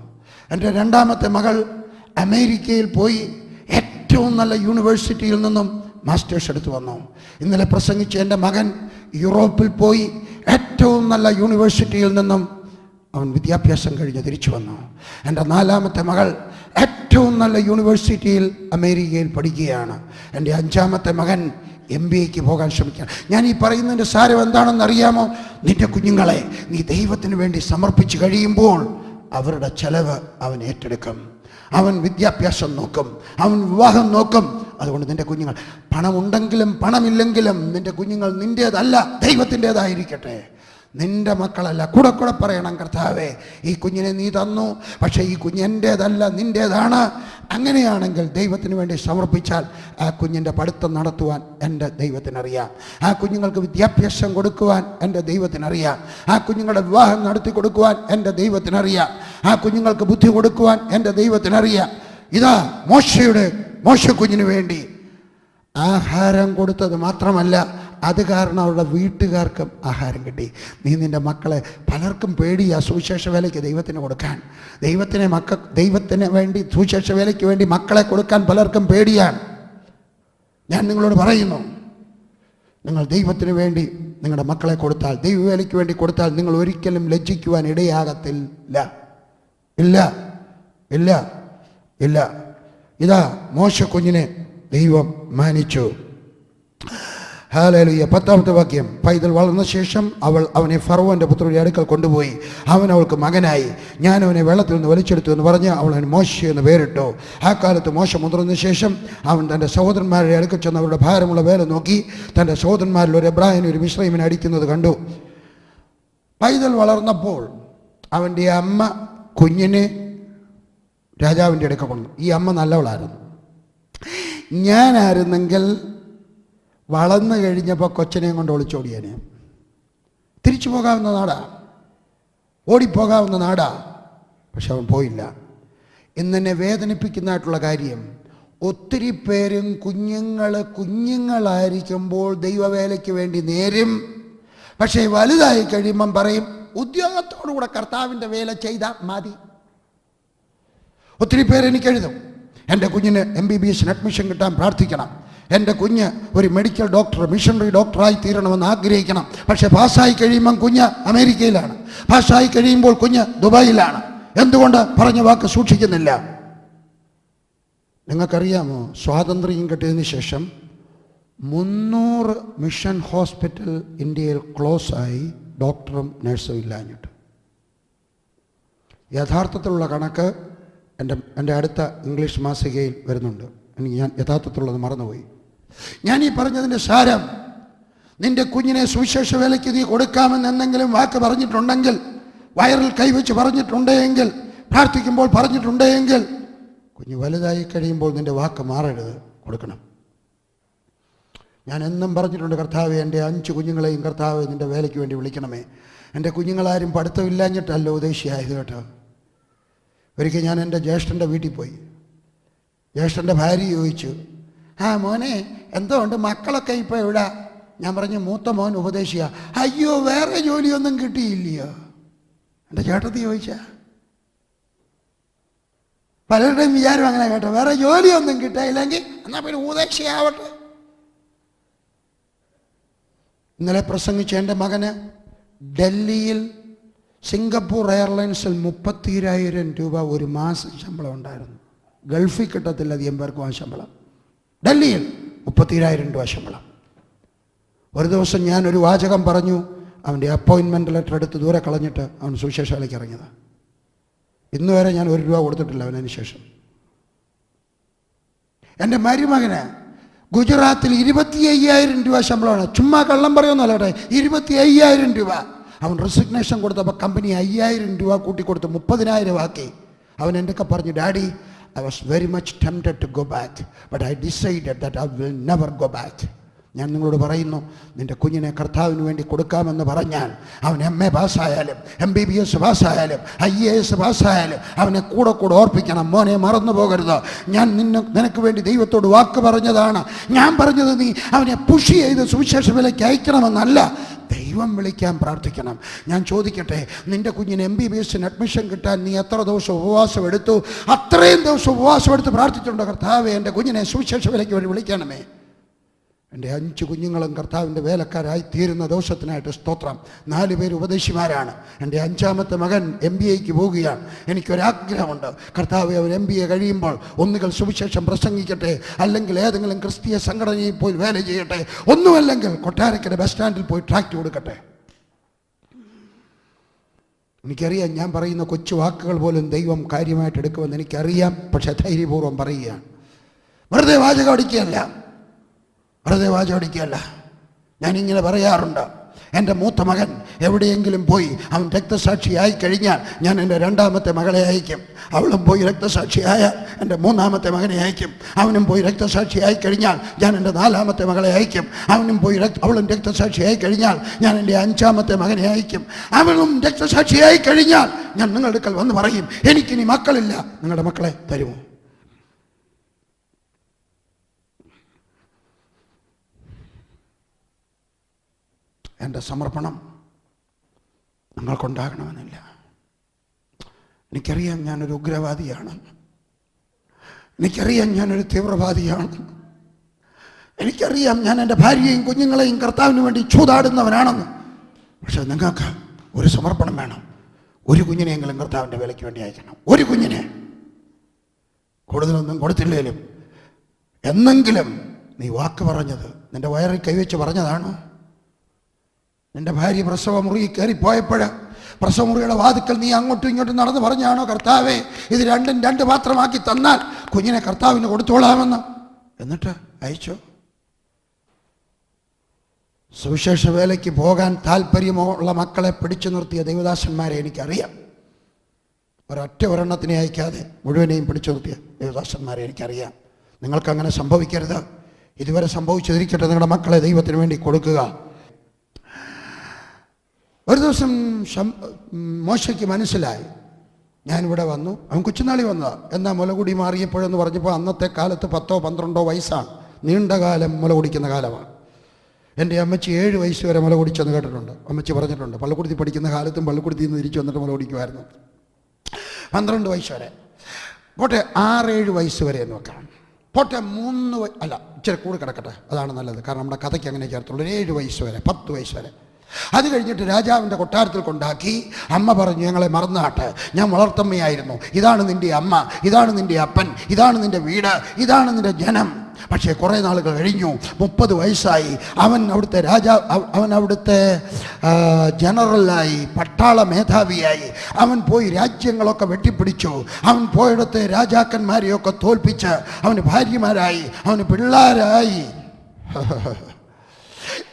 എൻ്റെ രണ്ടാമത്തെ മകൾ അമേരിക്കയിൽ പോയി ഏറ്റവും നല്ല യൂണിവേഴ്സിറ്റിയിൽ നിന്നും മാസ്റ്റേഴ്സ് എടുത്തു വന്നു. ഇന്നലെ പ്രസംഗിച്ച് എൻ്റെ മകൻ യൂറോപ്പിൽ പോയി ഏറ്റവും നല്ല യൂണിവേഴ്സിറ്റിയിൽ നിന്നും അവൻ വിദ്യാഭ്യാസം കഴിഞ്ഞ് തിരിച്ചു വന്നു. എൻ്റെ നാലാമത്തെ മകൾ ഏറ്റവും നല്ല യൂണിവേഴ്സിറ്റിയിൽ അമേരിക്കയിൽ പഠിക്കുകയാണ്. എൻ്റെ അഞ്ചാമത്തെ മകൻ MBAക്ക് പോകാൻ ശ്രമിക്കുകയാണ്. ഞാൻ ഈ പറയുന്നതിൻ്റെ സാരം എന്താണെന്ന് അറിയാമോ? നിൻ്റെ കുഞ്ഞുങ്ങളെ നീ ദൈവത്തിന് വേണ്ടി സമർപ്പിച്ച് കഴിയുമ്പോൾ അവരുടെ ചെലവ് അവൻ ഏറ്റെടുക്കും. അവൻ വിദ്യാഭ്യാസം നോക്കും, അവൻ വിവാഹം നോക്കും. അതുകൊണ്ട് നിൻ്റെ കുഞ്ഞുങ്ങൾ പണമുണ്ടെങ്കിലും പണമില്ലെങ്കിലും നിൻ്റെ കുഞ്ഞുങ്ങൾ നിൻ്റേതല്ല, ദൈവത്തിൻ്റേതായിരിക്കട്ടെ. നിൻ്റെ മക്കളല്ല. കൂടെ കൂടെ പറയണം, കർത്താവേ, ഈ കുഞ്ഞിനെ നീ തന്നു, പക്ഷേ ഈ കുഞ്ഞ് എൻ്റേതല്ല, നിൻ്റേതാണ്. അങ്ങനെയാണെങ്കിൽ ദൈവത്തിന് വേണ്ടി സമർപ്പിച്ചാൽ ആ കുഞ്ഞിൻ്റെ പഠിത്തം നടത്തുവാൻ എൻ്റെ ദൈവത്തിനറിയാം. ആ കുഞ്ഞുങ്ങൾക്ക് വിദ്യാഭ്യാസം കൊടുക്കുവാൻ എൻ്റെ ദൈവത്തിനറിയാം. ആ കുഞ്ഞുങ്ങളുടെ വിവാഹം നടത്തി കൊടുക്കുവാൻ എൻ്റെ ദൈവത്തിനറിയാം. ആ കുഞ്ഞുങ്ങൾക്ക് ബുദ്ധി കൊടുക്കുവാൻ എൻ്റെ ദൈവത്തിനറിയാം. ഇതാ മോശ കുഞ്ഞിന് വേണ്ടി ആഹാരം കൊടുത്തത് മാത്രമല്ല, അത് കാരണം അവരുടെ വീട്ടുകാർക്കും ആഹാരം കിട്ടി. നീ നിൻ്റെ മക്കളെ, പലർക്കും പേടിയാ സുവിശേഷ വേലയ്ക്ക് ദൈവത്തിന് കൊടുക്കാൻ. ദൈവത്തിന് വേണ്ടി സുവിശേഷ വേലയ്ക്ക് വേണ്ടി മക്കളെ കൊടുക്കാൻ പലർക്കും പേടിയാണ്. ഞാൻ നിങ്ങളോട് പറയുന്നു, നിങ്ങൾ ദൈവത്തിന് വേണ്ടി നിങ്ങളുടെ മക്കളെ കൊടുത്താൽ, ദൈവവേലയ്ക്ക് വേണ്ടി കൊടുത്താൽ നിങ്ങൾ ഒരിക്കലും ലജ്ജിക്കുവാൻ ഇടയാകത്തില്ല. ഇല്ല ഇല്ല ഇല്ല. ഇതാ മോശ കുഞ്ഞിനെ ദൈവം മാനിച്ചു. ഹല്ലേലൂയ. 10ാമത്തെ വാക്യം. പൈതൽ വളർന്ന ശേഷം അവൾ അവനെ ഫറവോന്റെ പുത്രന്റെ അടുക്കൽ കൊണ്ടുപോയി. അവൻ അവൾക്ക് മകനായി. ഞാൻ അവനെ വെള്ളത്തിൽ നിന്ന് വലിച്ചെടുത്തു എന്ന് പറഞ്ഞ് അവൾ അവന് മോശ എന്ന് പേരിട്ടു. ആ കാലത്ത് മോശ മുതിർന്ന ശേഷം അവൻ തൻ്റെ സഹോദരന്മാരുടെ അടുക്കൽ ചെന്ന് അവരുടെ ഭാരമുള്ള വേല നോക്കി തൻ്റെ സഹോദരന്മാരിൽ ഒരു എബ്രായനെ ഒരു മിശ്രയീമിനെ അടിക്കുന്നത് കണ്ടു. പൈതൽ വളർന്നപ്പോൾ അവൻ്റെ അമ്മ കുഞ്ഞിനെ രാജാവിൻ്റെ അടുക്കൽ കൊണ്ടു. ഈ അമ്മ നല്ലവളായിരുന്നു. ഞാനായിരുന്നെങ്കിൽ വളർന്നു കഴിഞ്ഞപ്പോൾ കൊച്ചനെയും കൊണ്ട് ഒളിച്ചോടിയേനെ. തിരിച്ചു പോകാവുന്ന നാടാ, ഓടിപ്പോകാവുന്ന നാടാ. പക്ഷെ അവൻ പോയില്ല. ഇന്നെന്നെ വേദനിപ്പിക്കുന്നതായിട്ടുള്ള കാര്യം, ഒത്തിരി പേരും കുഞ്ഞുങ്ങളായിരിക്കുമ്പോൾ ദൈവവേലയ്ക്ക് വേണ്ടി നേരും. പക്ഷേ വലുതായി കഴിയുമ്പം പറയും, ഉദ്യോഗത്തോടുകൂടെ കർത്താവിൻ്റെ വേല ചെയ്താൽ മതി. ഒത്തിരി പേര് എനിക്കെഴുതും, എൻ്റെ കുഞ്ഞിന് MBBS അഡ്മിഷൻ കിട്ടാൻ പ്രാർത്ഥിക്കണം, എൻ്റെ കുഞ്ഞ് ഒരു മെഡിക്കൽ ഡോക്ടർ, മിഷണറി ഡോക്ടറായി തീരണമെന്ന് ആഗ്രഹിക്കണം. പക്ഷെ പാസ്സായി കഴിയുമ്പം കുഞ്ഞ് അമേരിക്കയിലാണ്, പാസ്സായി കഴിയുമ്പോൾ കുഞ്ഞ് ദുബായിലാണ്. എന്തുകൊണ്ട്? പറഞ്ഞ വാക്ക് സൂക്ഷിക്കുന്നില്ല. നിങ്ങൾക്കറിയാമോ, സ്വാതന്ത്ര്യം കിട്ടിയതിന് ശേഷം 300 മിഷൻ ഹോസ്പിറ്റൽ ഇന്ത്യയിൽ ക്ലോസ് ആയി, ഡോക്ടറും നഴ്സും ഇല്ലാഞ്ഞിട്ട്. യഥാർത്ഥത്തിലുള്ള കണക്ക് എൻ്റെ അടുത്ത ഇംഗ്ലീഷ് മാസികയിൽ വരുന്നുണ്ട്. ഞാൻ യഥാർത്ഥത്തിലുള്ളത് മറന്നുപോയി. ഞാൻ ഈ പറഞ്ഞതിൻ്റെ സാരം, നിന്റെ കുഞ്ഞിനെ സുവിശേഷ വേലയ്ക്ക് നീ കൊടുക്കാമെന്ന് എന്തെങ്കിലും വാക്ക് പറഞ്ഞിട്ടുണ്ടെങ്കിൽ, വയറിൽ കൈവച്ച് പറഞ്ഞിട്ടുണ്ടെങ്കിൽ, പ്രാർത്ഥിക്കുമ്പോൾ പറഞ്ഞിട്ടുണ്ടെങ്കിൽ, കുഞ്ഞ് വലുതായി കഴിയുമ്പോൾ നിൻ്റെ വാക്ക് മാറരുത്, കൊടുക്കണം. ഞാൻ എന്നും പറഞ്ഞിട്ടുണ്ട്, കർത്താവേ, എൻ്റെ 5 കുഞ്ഞുങ്ങളെയും കർത്താവേ നിൻ്റെ വേലയ്ക്ക് വേണ്ടി വിളിക്കണമേ. എൻ്റെ കുഞ്ഞുങ്ങളാരും പഠിത്തമില്ലാഞ്ഞിട്ടല്ല ഉദ്ദേശിയായത് കേട്ടോ. ഒരിക്കൽ ഞാൻ എൻ്റെ ജ്യേഷ്ഠൻ്റെ വീട്ടിൽ പോയി. ജ്യേഷ്ഠൻ്റെ ഭാര്യ ചോദിച്ചു, മോനെ എന്തോ ഉണ്ട്, മക്കളൊക്കെ ഇപ്പോൾ എവിടെ? ഞാൻ പറഞ്ഞു, മൂത്ത മോൻ ഉപദേശിക്കുക. അയ്യോ, വേറെ ജോലിയൊന്നും കിട്ടിയില്ലയോ? എൻ്റെ ചേട്ടത്തി ചോദിച്ചാ പലരുടെയും വിചാരം അങ്ങനെ കേട്ടോ, വേറെ ജോലിയൊന്നും കിട്ടായില്ലെങ്കിൽ എന്നാൽ പിന്നെ ഉപദേശിയാവട്ടെ. ഇന്നലെ പ്രസംഗിച്ച എൻ്റെ മകന് ഡൽഹിയിൽ സിംഗപ്പൂർ എയർലൈൻസിൽ 32,000 രൂപ ഒരു മാസം ശമ്പളം ഉണ്ടായിരുന്നു. ഗൾഫിൽ കിട്ടത്തില്ല അധികം പേർക്കും ആ ശമ്പളം. ഡൽഹിയിൽ 32,000 രൂപ ശമ്പളം. ഒരു ദിവസം ഞാനൊരു വാചകം പറഞ്ഞു, അവൻ്റെ അപ്പോയിൻമെൻ്റ് ലെറ്റർ എടുത്ത് ദൂരെ കളഞ്ഞിട്ട് അവൻ സുവിശേഷയിലേക്ക് ഇറങ്ങിയതാണ്. ഇന്ന് വരെ ഞാൻ 1 രൂപ കൊടുത്തിട്ടില്ല അവനതിന് ശേഷം. എൻ്റെ മരുമകന് ഗുജറാത്തിൽ 25,000 രൂപ ശമ്പളമാണ്. ചുമ്മാ കള്ളം പറയുമെന്നല്ല കേട്ടെ, 25,000 രൂപ. അവൻ റെസിഗ്നേഷൻ കൊടുത്തപ്പോൾ കമ്പനി 5,000 രൂപ കൂട്ടിക്കൊടുത്ത് 30,000 ആക്കി. അവൻ എന്തൊക്കെ പറഞ്ഞു, daddy, I was very much tempted to go back, but I decided that I will never go back. ഞാൻ നിങ്ങളോട് പറയുന്നു, നിൻ്റെ കുഞ്ഞിനെ കർത്താവിന് വേണ്ടി കൊടുക്കാമെന്ന് പറഞ്ഞാൽ അവൻ MA പാസ്സായാലും MBBS പാസ്സായാലും IAS പാസ്സായാലും അവനെ കൂടെ ഓർപ്പിക്കണം, മോനെ മറന്നു പോകരുത്, ഞാൻ നിനക്ക് വേണ്ടി ദൈവത്തോട് വാക്ക് പറഞ്ഞതാണ്. ഞാൻ പറഞ്ഞത് നീ അവനെ പുഷ് ചെയ്ത് സുവിശേഷ വിലയ്ക്ക് അയക്കണമെന്നല്ല, ദൈവം വിളിക്കാൻ പ്രാർത്ഥിക്കണം. ഞാൻ ചോദിക്കട്ടെ, നിൻ്റെ കുഞ്ഞിന് MBBS അഡ്മിഷൻ കിട്ടാൻ നീ എത്ര ദിവസം ഉപവാസം എടുത്തു? അത്രയും ദിവസം ഉപവാസം എടുത്ത് പ്രാർത്ഥിച്ചിട്ടുണ്ടോ, കർത്താവേ എൻ്റെ കുഞ്ഞിനെ സുവിശേഷ വിലയ്ക്ക് വേണ്ടി വിളിക്കണമേ? എൻ്റെ 5 കുഞ്ഞുങ്ങളും കർത്താവിൻ്റെ വേലക്കാരായി തീരുന്ന ദിവസത്തിനായിട്ട് സ്തോത്രം. 4 പേര് ഉപദേശിമാരാണ്. എൻ്റെ 5ാമത്തെ മകൻ MBAക്ക് പോവുകയാണ്. എനിക്കൊരാഗ്രഹമുണ്ട്, കർത്താവ് അവൻ MBA കഴിയുമ്പോൾ ഒന്നുകിൽ സുവിശേഷം പ്രസംഗിക്കട്ടെ, അല്ലെങ്കിൽ ഏതെങ്കിലും ക്രിസ്തീയ സംഘടനയിൽ പോയി വേല ചെയ്യട്ടെ, ഒന്നുമല്ലെങ്കിൽ കൊട്ടാരക്കര ബസ് സ്റ്റാൻഡിൽ പോയി ട്രാക്ട് കൊടുക്കട്ടെ. എനിക്കറിയാം, ഞാൻ പറയുന്ന കൊച്ചു വാക്കുകൾ പോലും ദൈവം കാര്യമായിട്ട് എടുക്കുമെന്ന് എനിക്കറിയാം. പക്ഷേ ധൈര്യപൂർവ്വം പറയുകയാണ്, വെറുതെ വാചകം അടിക്കുകയല്ല. ഞാനിങ്ങനെ പറയാറുണ്ട്, എൻ്റെ മൂത്ത മകൻ എവിടെയെങ്കിലും പോയി അവൻ രക്തസാക്ഷിയായി കഴിഞ്ഞാൽ ഞാൻ എൻ്റെ 2ാമത്തെ മകളെ അയക്കും. അവളും പോയി രക്തസാക്ഷിയായാൽ എൻ്റെ 3ാമത്തെ മകനെ അയക്കും. അവനും പോയി രക്തസാക്ഷിയായി കഴിഞ്ഞാൽ ഞാൻ എൻ്റെ 4ാമത്തെ മകളെ അയക്കും. അവനും പോയി അവളും രക്തസാക്ഷിയായി കഴിഞ്ഞാൽ ഞാൻ എൻ്റെ 5ാമത്തെ മകനെ അയക്കും. അവനും രക്തസാക്ഷിയായി കഴിഞ്ഞാൽ ഞാൻ നിങ്ങളുടെ അടുക്കൽ വന്ന് പറയും, എനിക്കിനി മക്കളില്ല, നിങ്ങളുടെ മക്കളെ തരുമോ? എൻ്റെ സമർപ്പണം നിങ്ങൾക്കുണ്ടാകണമെന്നില്ല. എനിക്കറിയാം ഞാനൊരു ഉഗ്രവാദിയാണ്, എനിക്കറിയാം ഞാനൊരു തീവ്രവാദിയാണ്, എനിക്കറിയാം ഞാൻ എൻ്റെ ഭാര്യയെയും കുഞ്ഞുങ്ങളെയും കർത്താവിന് വേണ്ടി ചൂതാടുന്നവനാണെന്ന്. പക്ഷെ നിങ്ങൾക്ക് ഒരു സമർപ്പണം വേണം. ഒരു കുഞ്ഞിനെയെങ്കിലും കർത്താവിൻ്റെ വേലയ്ക്ക് വേണ്ടി അയക്കണം. ഒരു കുഞ്ഞിനെ, കൂടുതലൊന്നും കൊടുത്തില്ലേലും എന്നെങ്കിലും നീ വാക്ക് പറഞ്ഞത് നിൻ്റെ വയറിൽ കൈവച്ച് പറഞ്ഞതാണോ? നിൻ്റെ ഭാര്യ പ്രസവമുറി കയറിപ്പോയപ്പോൾ പ്രസവമുറിയുടെ വാതിക്കൽ നീ അങ്ങോട്ടും ഇങ്ങോട്ടും നടന്ന് പറഞ്ഞാണോ, കർത്താവേ ഇത് 2 പാത്രമാക്കി തന്നാൽ കുഞ്ഞിനെ കർത്താവിന് കൊടുത്തോളാമെന്ന്? എന്നിട്ട് അയച്ചോ? സുവിശേഷ വേലയ്ക്ക് പോകാൻ താല്പര്യമുള്ള മക്കളെ പിടിച്ചു നിർത്തിയ ദൈവദാസന്മാരെ എനിക്കറിയാം. ഒരെണ്ണത്തിനെ അയക്കാതെ മുഴുവനെയും പിടിച്ചു നിർത്തിയ ദൈവദാസന്മാരെ എനിക്കറിയാം. നിങ്ങൾക്കങ്ങനെ സംഭവിക്കരുത്. ഇതുവരെ സംഭവിച്ചിരിക്കട്ടെ. നിങ്ങളുടെ മക്കളെ ദൈവത്തിന് വേണ്ടി കൊടുക്കുക. ഒരു ദിവസം മോശയ്ക്ക് മനസ്സിലായി, ഞാനിവിടെ വന്നു, അവൻ കൊച്ചുനാളി വന്നതാണ്, എന്നാൽ മുലകുടി മാറിയപ്പോഴെന്ന് പറഞ്ഞപ്പോൾ അന്നത്തെ കാലത്ത് 10-12 വയസ്സാണ്, നീണ്ടകാലം മുല കുടിക്കുന്ന കാലമാണ്. എൻ്റെ അമ്മച്ചി 7 വയസ്സ് വരെ മുല കുടിച്ചെന്ന് കേട്ടിട്ടുണ്ട്. അമ്മച്ചി പറഞ്ഞിട്ടുണ്ട്, പള്ളിക്കൂടത്തിൽ പഠിക്കുന്ന കാലത്തും പള്ളിക്കൂടത്തിൽ നിന്ന് തിരിച്ചു വന്നിട്ട് മുല കുടിക്കുമായിരുന്നു. 12 വയസ്സ് വരെ പോട്ടെ, 6-7 വയസ്സ് വരെ എന്ന് വെക്കാം. പോട്ടെ 3 അല്ല, ഇച്ചിരി കൂടി കിടക്കട്ടെ, അതാണ് നല്ലത്. കാരണം നമ്മുടെ കഥയ്ക്ക് അങ്ങനെ ചേർത്തുള്ളൂ. 7 വയസ്സ് വരെ, 10 വയസ്സ് വരെ. അത് കഴിഞ്ഞിട്ട് രാജാവിൻ്റെ കൊട്ടാരത്തിൽ കൊണ്ടാക്കി. അമ്മ പറഞ്ഞു, ഞങ്ങളെ മറന്നാട്ടെ, ഞാൻ വളർത്തമ്മയായിരുന്നു, ഇതാണ് നിൻ്റെ അമ്മ, ഇതാണ് നിൻ്റെ അപ്പൻ, ഇതാണ് നിൻ്റെ വീട്, ഇതാണ് നിൻ്റെ ജനം. പക്ഷേ കുറേ നാളുകൾ കഴിഞ്ഞു, 30 വയസ്സായി. അവൻ അവിടുത്തെ ജനറലായി, പട്ടാള മേധാവിയായി. അവൻ പോയി രാജ്യങ്ങളൊക്കെ വെട്ടിപ്പിടിച്ചു. അവൻ പോയിടത്തെ രാജാക്കന്മാരെയൊക്കെ തോൽപ്പിച്ച് അവന് ഭാര്യമാരായി, അവന് പിള്ളേരായി.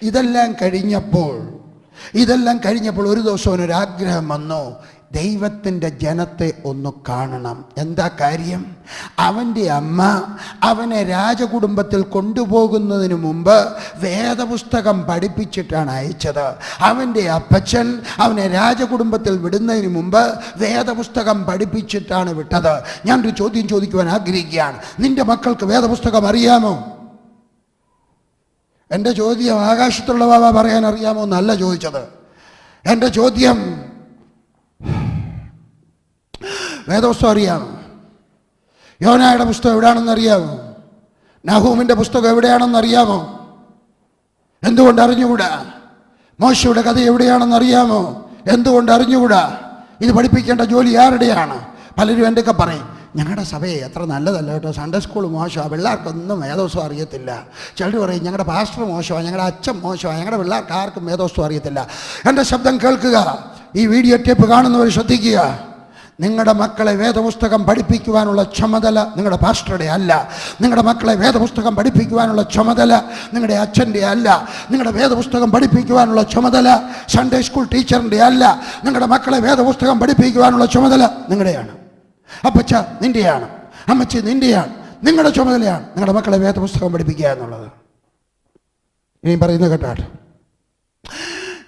ഇതെല്ലാം കഴിഞ്ഞപ്പോൾ ഒരു ദിവസം അവനൊരാഗ്രഹം വന്നു, ദൈവത്തിൻ്റെ ജനത്തെ ഒന്ന് കാണണം. എന്താ കാര്യം? അവൻ്റെ അമ്മ അവനെ രാജകുടുംബത്തിൽ കൊണ്ടുപോകുന്നതിന് മുമ്പ് വേദപുസ്തകം പഠിപ്പിച്ചിട്ടാണ് അയച്ചത്. അവൻ്റെ അപ്പച്ചൻ അവനെ രാജകുടുംബത്തിൽ വിടുന്നതിന് മുമ്പ് വേദപുസ്തകം പഠിപ്പിച്ചിട്ടാണ് വിട്ടത്. ഞാനൊരു ചോദ്യം ചോദിക്കുവാൻ ആഗ്രഹിക്കുകയാണ്, നിൻ്റെ മക്കൾക്ക് വേദപുസ്തകം അറിയാമോ? എൻ്റെ ചോദ്യം ആകാശത്തുള്ള ബാബ പറയാൻ അറിയാമോ എന്നല്ല ചോദിച്ചത്. എൻ്റെ ചോദ്യം വേദപുസ്തകം അറിയാമോ? യോനായുടെ പുസ്തകം എവിടെയാണെന്ന് അറിയാമോ? നഹൂമിൻ്റെ പുസ്തകം എവിടെയാണെന്ന് അറിയാമോ? എന്തുകൊണ്ട് അറിഞ്ഞുകൂടാ? മോശയുടെ കഥ എവിടെയാണെന്ന് അറിയാമോ? എന്തുകൊണ്ട് അറിഞ്ഞുകൂടാ? ഇത് പഠിപ്പിക്കേണ്ട ജോലി ആരുടെയാണ്? പലരും എൻ്റെയൊക്കെ പറയും, ഞങ്ങളുടെ സഭയെ അത്ര നല്ലതല്ല കേട്ടോ, സൺഡേ സ്കൂൾ മോശമാണ്, പിള്ളേർക്കൊന്നും വേദോത്സവം അറിയത്തില്ല. ചിലർ പറയും ഞങ്ങളുടെ പാസ്റ്റർ മോശമാണ്, ഞങ്ങളുടെ അച്ഛൻ മോശമാണ്, ഞങ്ങളുടെ പിള്ളേർക്ക് ആർക്കും വേദോത്സവം അറിയത്തില്ല. എൻ്റെ ശബ്ദം കേൾക്കുക, ഈ വീഡിയോ ടേപ്പ് കാണുന്നവർ ശ്രദ്ധിക്കുക. നിങ്ങളുടെ മക്കളെ വേദപുസ്തകം പഠിപ്പിക്കുവാനുള്ള ചുമതല നിങ്ങളുടെ പാസ്റ്ററുടെ അല്ല. നിങ്ങളുടെ മക്കളെ വേദപുസ്തകം പഠിപ്പിക്കുവാനുള്ള ചുമതല നിങ്ങളുടെ അച്ഛൻ്റെ അല്ല. നിങ്ങളുടെ വേദപുസ്തകം പഠിപ്പിക്കുവാനുള്ള ചുമതല സൺഡേ സ്കൂൾ ടീച്ചറിൻ്റെ അല്ല. നിങ്ങളുടെ മക്കളെ വേദപുസ്തകം പഠിപ്പിക്കുവാനുള്ള ചുമതല നിങ്ങളുടെയാണ്. അപ്പച്ച നിൻ്റെയാണ്, അമ്മച്ചി നിൻ്റെയാണ്. നിങ്ങളുടെ ചുമതലയാണ് നിങ്ങളുടെ മക്കളെ വേദപുസ്തകം പഠിപ്പിക്കുക എന്നുള്ളത്. ഇനിയും പറയുന്നത് കേട്ടാട്ടെ.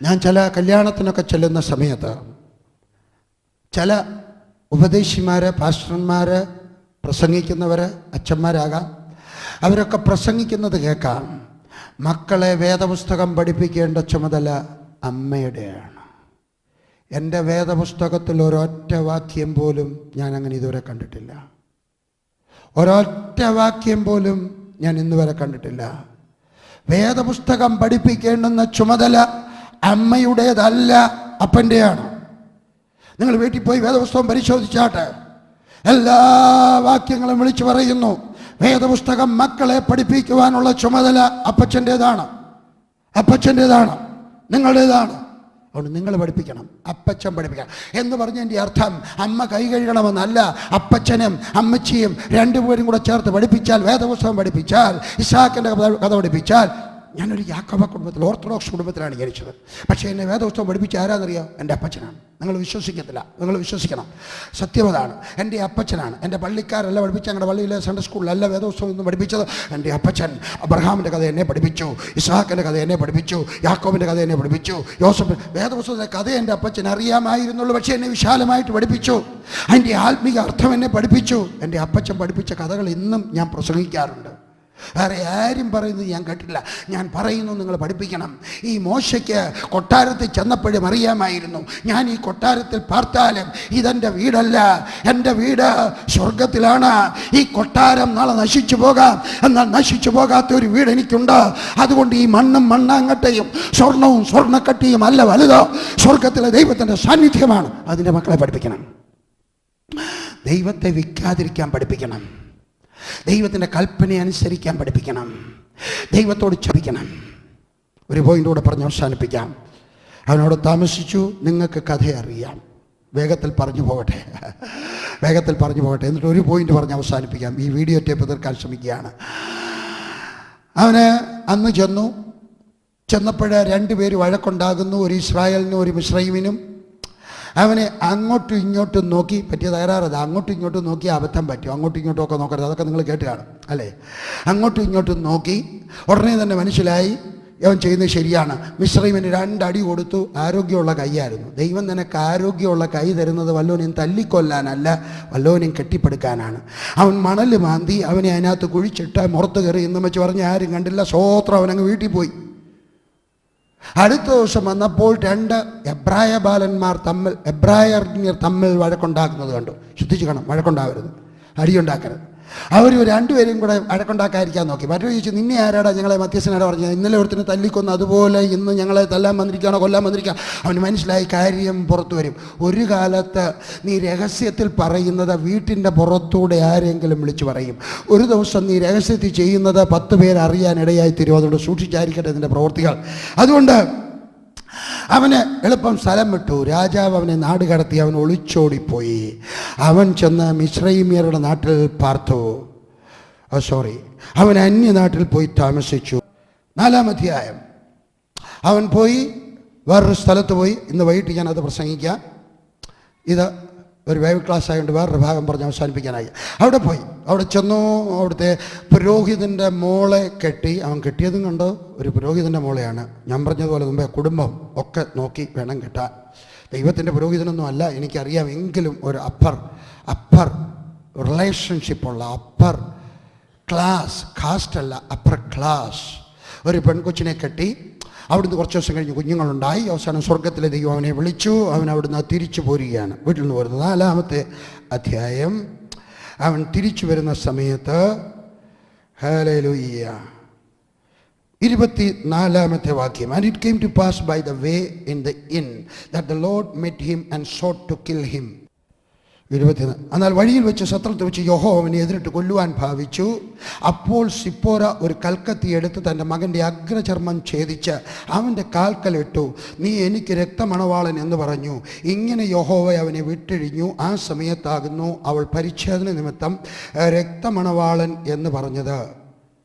ഞാൻ ചില കല്യാണത്തിനൊക്കെ ചെല്ലുന്ന സമയത്ത് ചില ഉപദേശിമാർ, പാസ്റ്റർമാർ, പ്രസംഗിക്കുന്നവർ, അച്ഛന്മാരാകാം, അവരൊക്കെ പ്രസംഗിക്കുന്നത് കേൾക്കാം. മക്കളെ വേദപുസ്തകം പഠിപ്പിക്കേണ്ട ചുമതല അമ്മയുടെയാണ്. എൻ്റെ വേദപുസ്തകത്തിൽ ഒരൊറ്റ വാക്യം പോലും ഞാൻ അങ്ങനെ ഇതുവരെ കണ്ടിട്ടില്ല. ഒരൊറ്റ വാക്യം പോലും ഞാൻ ഇന്നുവരെ കണ്ടിട്ടില്ല. വേദപുസ്തകം പഠിപ്പിക്കേണ്ടുന്ന ചുമതല അമ്മയുടേതല്ല, അപ്പൻ്റെയാണ്. നിങ്ങൾ വീട്ടിൽ പോയി വേദപുസ്തകം പരിശോധിച്ചാട്ടെ. എല്ലാ വാക്യങ്ങളും വിളിച്ചു പറയുന്നു, വേദപുസ്തകം മക്കളെ പഠിപ്പിക്കുവാനുള്ള ചുമതല അപ്പച്ചൻ്റേതാണ്, അപ്പച്ചൻ്റേതാണ്, നിങ്ങളുടേതാണ്. അതുകൊണ്ട് നിങ്ങൾ പഠിപ്പിക്കണം, അപ്പച്ചൻ പഠിപ്പിക്കണം എന്ന് പറഞ്ഞതിൻ്റെ അർത്ഥം അമ്മ കൈ കഴുകണമെന്നല്ല. അപ്പച്ചനും അമ്മച്ചിയും രണ്ടുപേരും കൂടെ ചേർത്ത് പഠിപ്പിച്ചാൽ, വേദപുസ്തകം പഠിപ്പിച്ചാൽ, ഇസ്ഹാക്കിൻ്റെ കഥ പഠിപ്പിച്ചാൽ. ഞാനൊരു യാക്കോബ കുടുംബത്തിൽ, ഓർത്തഡോക്സ് കുടുംബത്തിലാണ് ജനിച്ചത്. പക്ഷേ എന്നെ വേദപുസ്തകം പഠിപ്പിച്ച ആരാന്നറിയോ? എൻ്റെ അപ്പച്ചനാണ്. നിങ്ങൾ വിശ്വസിക്കത്തില്ല, നിങ്ങൾ വിശ്വസിക്കണം, സത്യമതാണ്. എൻ്റെ അപ്പച്ചനാണ്. എൻ്റെ പള്ളിക്കാരല്ല പഠിപ്പിച്ച, ഞങ്ങളുടെ പള്ളിയിലെ സൺഡേ സ്കൂളിലല്ല വേദപുസ്തകം ഒന്നും പഠിപ്പിച്ചത്. എൻ്റെ അപ്പച്ചൻ അബ്രഹാമിൻ്റെ കഥ എന്നെ പഠിപ്പിച്ചു, ഇസ്ഹാക്കിൻ്റെ കഥ എന്നെ പഠിപ്പിച്ചു, യാക്കോബിൻ്റെ കഥ എന്നെ പഠിപ്പിച്ചു, യോസഫ്. വേദപുസ്തകത്തിലെ കഥ എൻ്റെ അപ്പച്ചൻ അറിയാമായിരുന്നുള്ളൂ, പക്ഷേ എന്നെ വിശാലമായിട്ട് പഠിപ്പിച്ചു. അതിൻ്റെ ആത്മീക അർത്ഥം എന്നെ പഠിപ്പിച്ചു. എൻ്റെ അപ്പച്ചൻ പഠിപ്പിച്ച കഥകൾ ഇന്നും ഞാൻ പ്രസംഗിക്കാറുണ്ട്. വേറെ ആരും പറയുന്നത് ഞാൻ കേട്ടില്ല. ഞാൻ പറയുന്നു, നിങ്ങൾ പഠിപ്പിക്കണം. ഈ മോശയ്ക്ക് കൊട്ടാരത്തിൽ ചെന്നപ്പോഴും അറിയാമായിരുന്നു, ഞാൻ ഈ കൊട്ടാരത്തിൽ പാർത്താലും ഇതെൻ്റെ വീടല്ല, എൻ്റെ വീട് സ്വർഗത്തിലാണ്. ഈ കൊട്ടാരം നാളെ നശിച്ചു പോകാം, എന്നാൽ നശിച്ചു പോകാത്ത ഒരു വീട് എനിക്കുണ്ട്. അതുകൊണ്ട് ഈ മണ്ണും മണ്ണാങ്കട്ടയും സ്വർണവും സ്വർണ്ണക്കട്ടിയും അല്ല വലുത്, സ്വർഗത്തിലെ ദൈവത്തിൻ്റെ സാന്നിധ്യമാണ്. അതിൻ്റെ മക്കളെ പഠിപ്പിക്കണം. ദൈവത്തെ വിൽക്കാതിരിക്കാൻ പഠിപ്പിക്കണം. ദൈവത്തിൻ്റെ കൽപ്പന അനുസരിക്കാൻ പഠിപ്പിക്കണം. ദൈവത്തോട് ക്ഷമിക്കണം. ഒരു പോയിൻ്റ് കൂടെ പറഞ്ഞ് അവസാനിപ്പിക്കാം. അവനോട് താമസിച്ചു. നിങ്ങൾക്ക് കഥ അറിയാം. വേഗത്തിൽ പറഞ്ഞു പോകട്ടെ, വേഗത്തിൽ പറഞ്ഞു പോകട്ടെ. എന്നിട്ട് ഒരു പോയിൻ്റ് പറഞ്ഞ് അവസാനിപ്പിക്കാം. ഈ വീഡിയോ ടേപ്പ് തീർക്കാൻ ശ്രമിക്കുകയാണ്. അവന് അന്ന് ചെന്നപ്പോൾ രണ്ടുപേര് വഴക്കുണ്ടാകുന്നു, ഒരു ഇസ്രായേലിനും ഒരു മിസ്രൈമിനും. അവനെ അങ്ങോട്ടും ഇങ്ങോട്ടും നോക്കി, പറ്റിയ തകരാറത്. അങ്ങോട്ടും ഇങ്ങോട്ടും നോക്കി അബദ്ധം പറ്റും. അങ്ങോട്ടും ഇങ്ങോട്ടും ഒക്കെ നോക്കരുത്, അതൊക്കെ നിങ്ങൾ കേട്ട് കാണും അല്ലേ? അങ്ങോട്ടും ഇങ്ങോട്ടും നോക്കി ഉടനെ തന്നെ മനസ്സിലായി അവൻ ചെയ്യുന്നത് ശരിയാണ്. മിസ്രൈമിന് 2 അടി കൊടുത്തു. ആരോഗ്യമുള്ള കൈയായിരുന്നു. ദൈവം നിനക്ക് ആരോഗ്യമുള്ള കൈ തരുന്നത് വല്ലോനെയും തല്ലിക്കൊല്ലാനല്ല, വല്ലോനെയും കെട്ടിപ്പടുക്കാനാണ്. അവൻ മണൽ മാന്തി അവനെ അതിനകത്ത് കുഴിച്ചിട്ട് മുറത്ത് കയറി എന്ന് വെച്ച് പറഞ്ഞ് ആരും കണ്ടില്ല. സ്വോത്രം അവനങ്ങ് വീട്ടിൽ പോയി. അടുത്ത ദിവസം വന്നപ്പോൾ 2 എബ്രായ ബാലന്മാർ തമ്മിൽ വഴക്കുണ്ടാക്കുന്നത് കണ്ടു. ശ്രദ്ധിച്ചു കാണാം, വഴക്കുണ്ടാവരുത്, അടിയുണ്ടാക്കരുത്. അവർ രണ്ടുപേരും കൂടെ വഴക്കുണ്ടാക്കാതിരിക്കാൻ നോക്കി. മറ്റൊരു ചോദിച്ചു, നിന്നെ ആരാടാ ഞങ്ങളെ മധ്യസ്ഥനാടാ പറഞ്ഞത്? ഇന്നലെ ഒരുത്തിന് തല്ലിക്കൊന്നു, അതുപോലെ ഇന്ന് ഞങ്ങളെ തല്ലാൻ വന്നിരിക്കുകയാണോ, കൊല്ലാൻ വന്നിരിക്കുകയാണ്? അവന് മനസ്സിലായി, കാര്യം പുറത്തു വരും. ഒരു കാലത്ത് നീ രഹസ്യത്തിൽ പറയുന്നത് വീട്ടിൻ്റെ പുറത്തൂടെ ആരെങ്കിലും വിളിച്ചു പറയും. ഒരു ദിവസം നീ രഹസ്യത്തിൽ ചെയ്യുന്നത് 10 പേർ അറിയാനിടയായി തീരും. അതുകൊണ്ട് സൂക്ഷിച്ചായിരിക്കട്ടെ ഇതിൻ്റെ പ്രവൃത്തികൾ. അതുകൊണ്ട് അവന് എളുപ്പം സ്ഥലം വിട്ടു. രാജാവ് അവനെ നാട് കടത്തി. അവൻ ഒളിച്ചോടിപ്പോയി. അവൻ ചെന്ന് മിസ്രൈമ്യരുടെ നാട്ടിൽ പാർത്തു. അവൻ അന്യനാട്ടിൽ പോയി താമസിച്ചു. 4-ാം അധ്യായം. അവൻ പോയി വേറൊരു സ്ഥലത്ത് പോയി. ഇന്ന് വൈകിട്ട് ഞാനത് പ്രസംഗിക്കാം. ഇത് ഒരു ബൈബിൾ ക്ലാസ് ആയതുകൊണ്ട് വേറൊരു ഭാഗം പറഞ്ഞ് അവസാനിപ്പിക്കാനായി. അവിടെ പോയി. അവിടെ ചെന്നു. അവിടുത്തെ പുരോഹിതൻ്റെ മോളെ കെട്ടി. അവൻ കെട്ടിയതും കണ്ടോ ഒരു പുരോഹിതൻ്റെ മോളെയാണ്. ഞാൻ പറഞ്ഞതുപോലെ മുമ്പേ കുടുംബം ഒക്കെ നോക്കി വേണം കെട്ടാൻ. ദൈവത്തിൻ്റെ പുരോഹിതനൊന്നും അല്ല എനിക്കറിയാം, എങ്കിലും ഒരു അപ്പർ റിലേഷൻഷിപ്പുള്ള അപ്പർ ക്ലാസ്, കാസ്റ്റ് അല്ല, അപ്പർ ക്ലാസ് ഒരു പെൺകൊച്ചിനെ കെട്ടി. അവിടുന്ന് കുറച്ച് ദിവസം കഴിഞ്ഞ് കുഞ്ഞുങ്ങളുണ്ടായി. അവസാനം സ്വർഗത്തിലെ ദൈവം അവനെ വിളിച്ചു. അവൻ അവിടുന്ന് തിരിച്ചു പോരുകയാണ്, വീട്ടിൽ നിന്ന് വരുന്നത്. 4-ാമത്തെ അധ്യായം അവൻ തിരിച്ചു വരുന്ന സമയത്ത് ഹല്ലേലൂയ 24-ാമത്തെ വാക്യം. And it came to pass by the way in the inn that the Lord met him and sought to kill him. 24. എന്നാൽ വഴിയിൽ വെച്ച് സത്രത്തിൽ വെച്ച് യഹോവ അവനെ എതിരിട്ട് കൊല്ലുവാൻ ഭാവിച്ചു. അപ്പോൾ സിപ്പോര ഒരു കൽക്കത്തി എടുത്ത് തൻ്റെ മകൻ്റെ അഗ്രചർമ്മം ഛേദിച്ച് അവൻ്റെ കാൽക്കലിട്ടു. നീ എനിക്ക് രക്തമണവാളൻ എന്ന് പറഞ്ഞു. ഇങ്ങനെ യഹോവ അവനെ വിട്ടഴിഞ്ഞു. ആ സമയത്താകുന്നു അവൾ പരിച്ഛേദന നിമിത്തം രക്തമണവാളൻ എന്ന് പറഞ്ഞത്.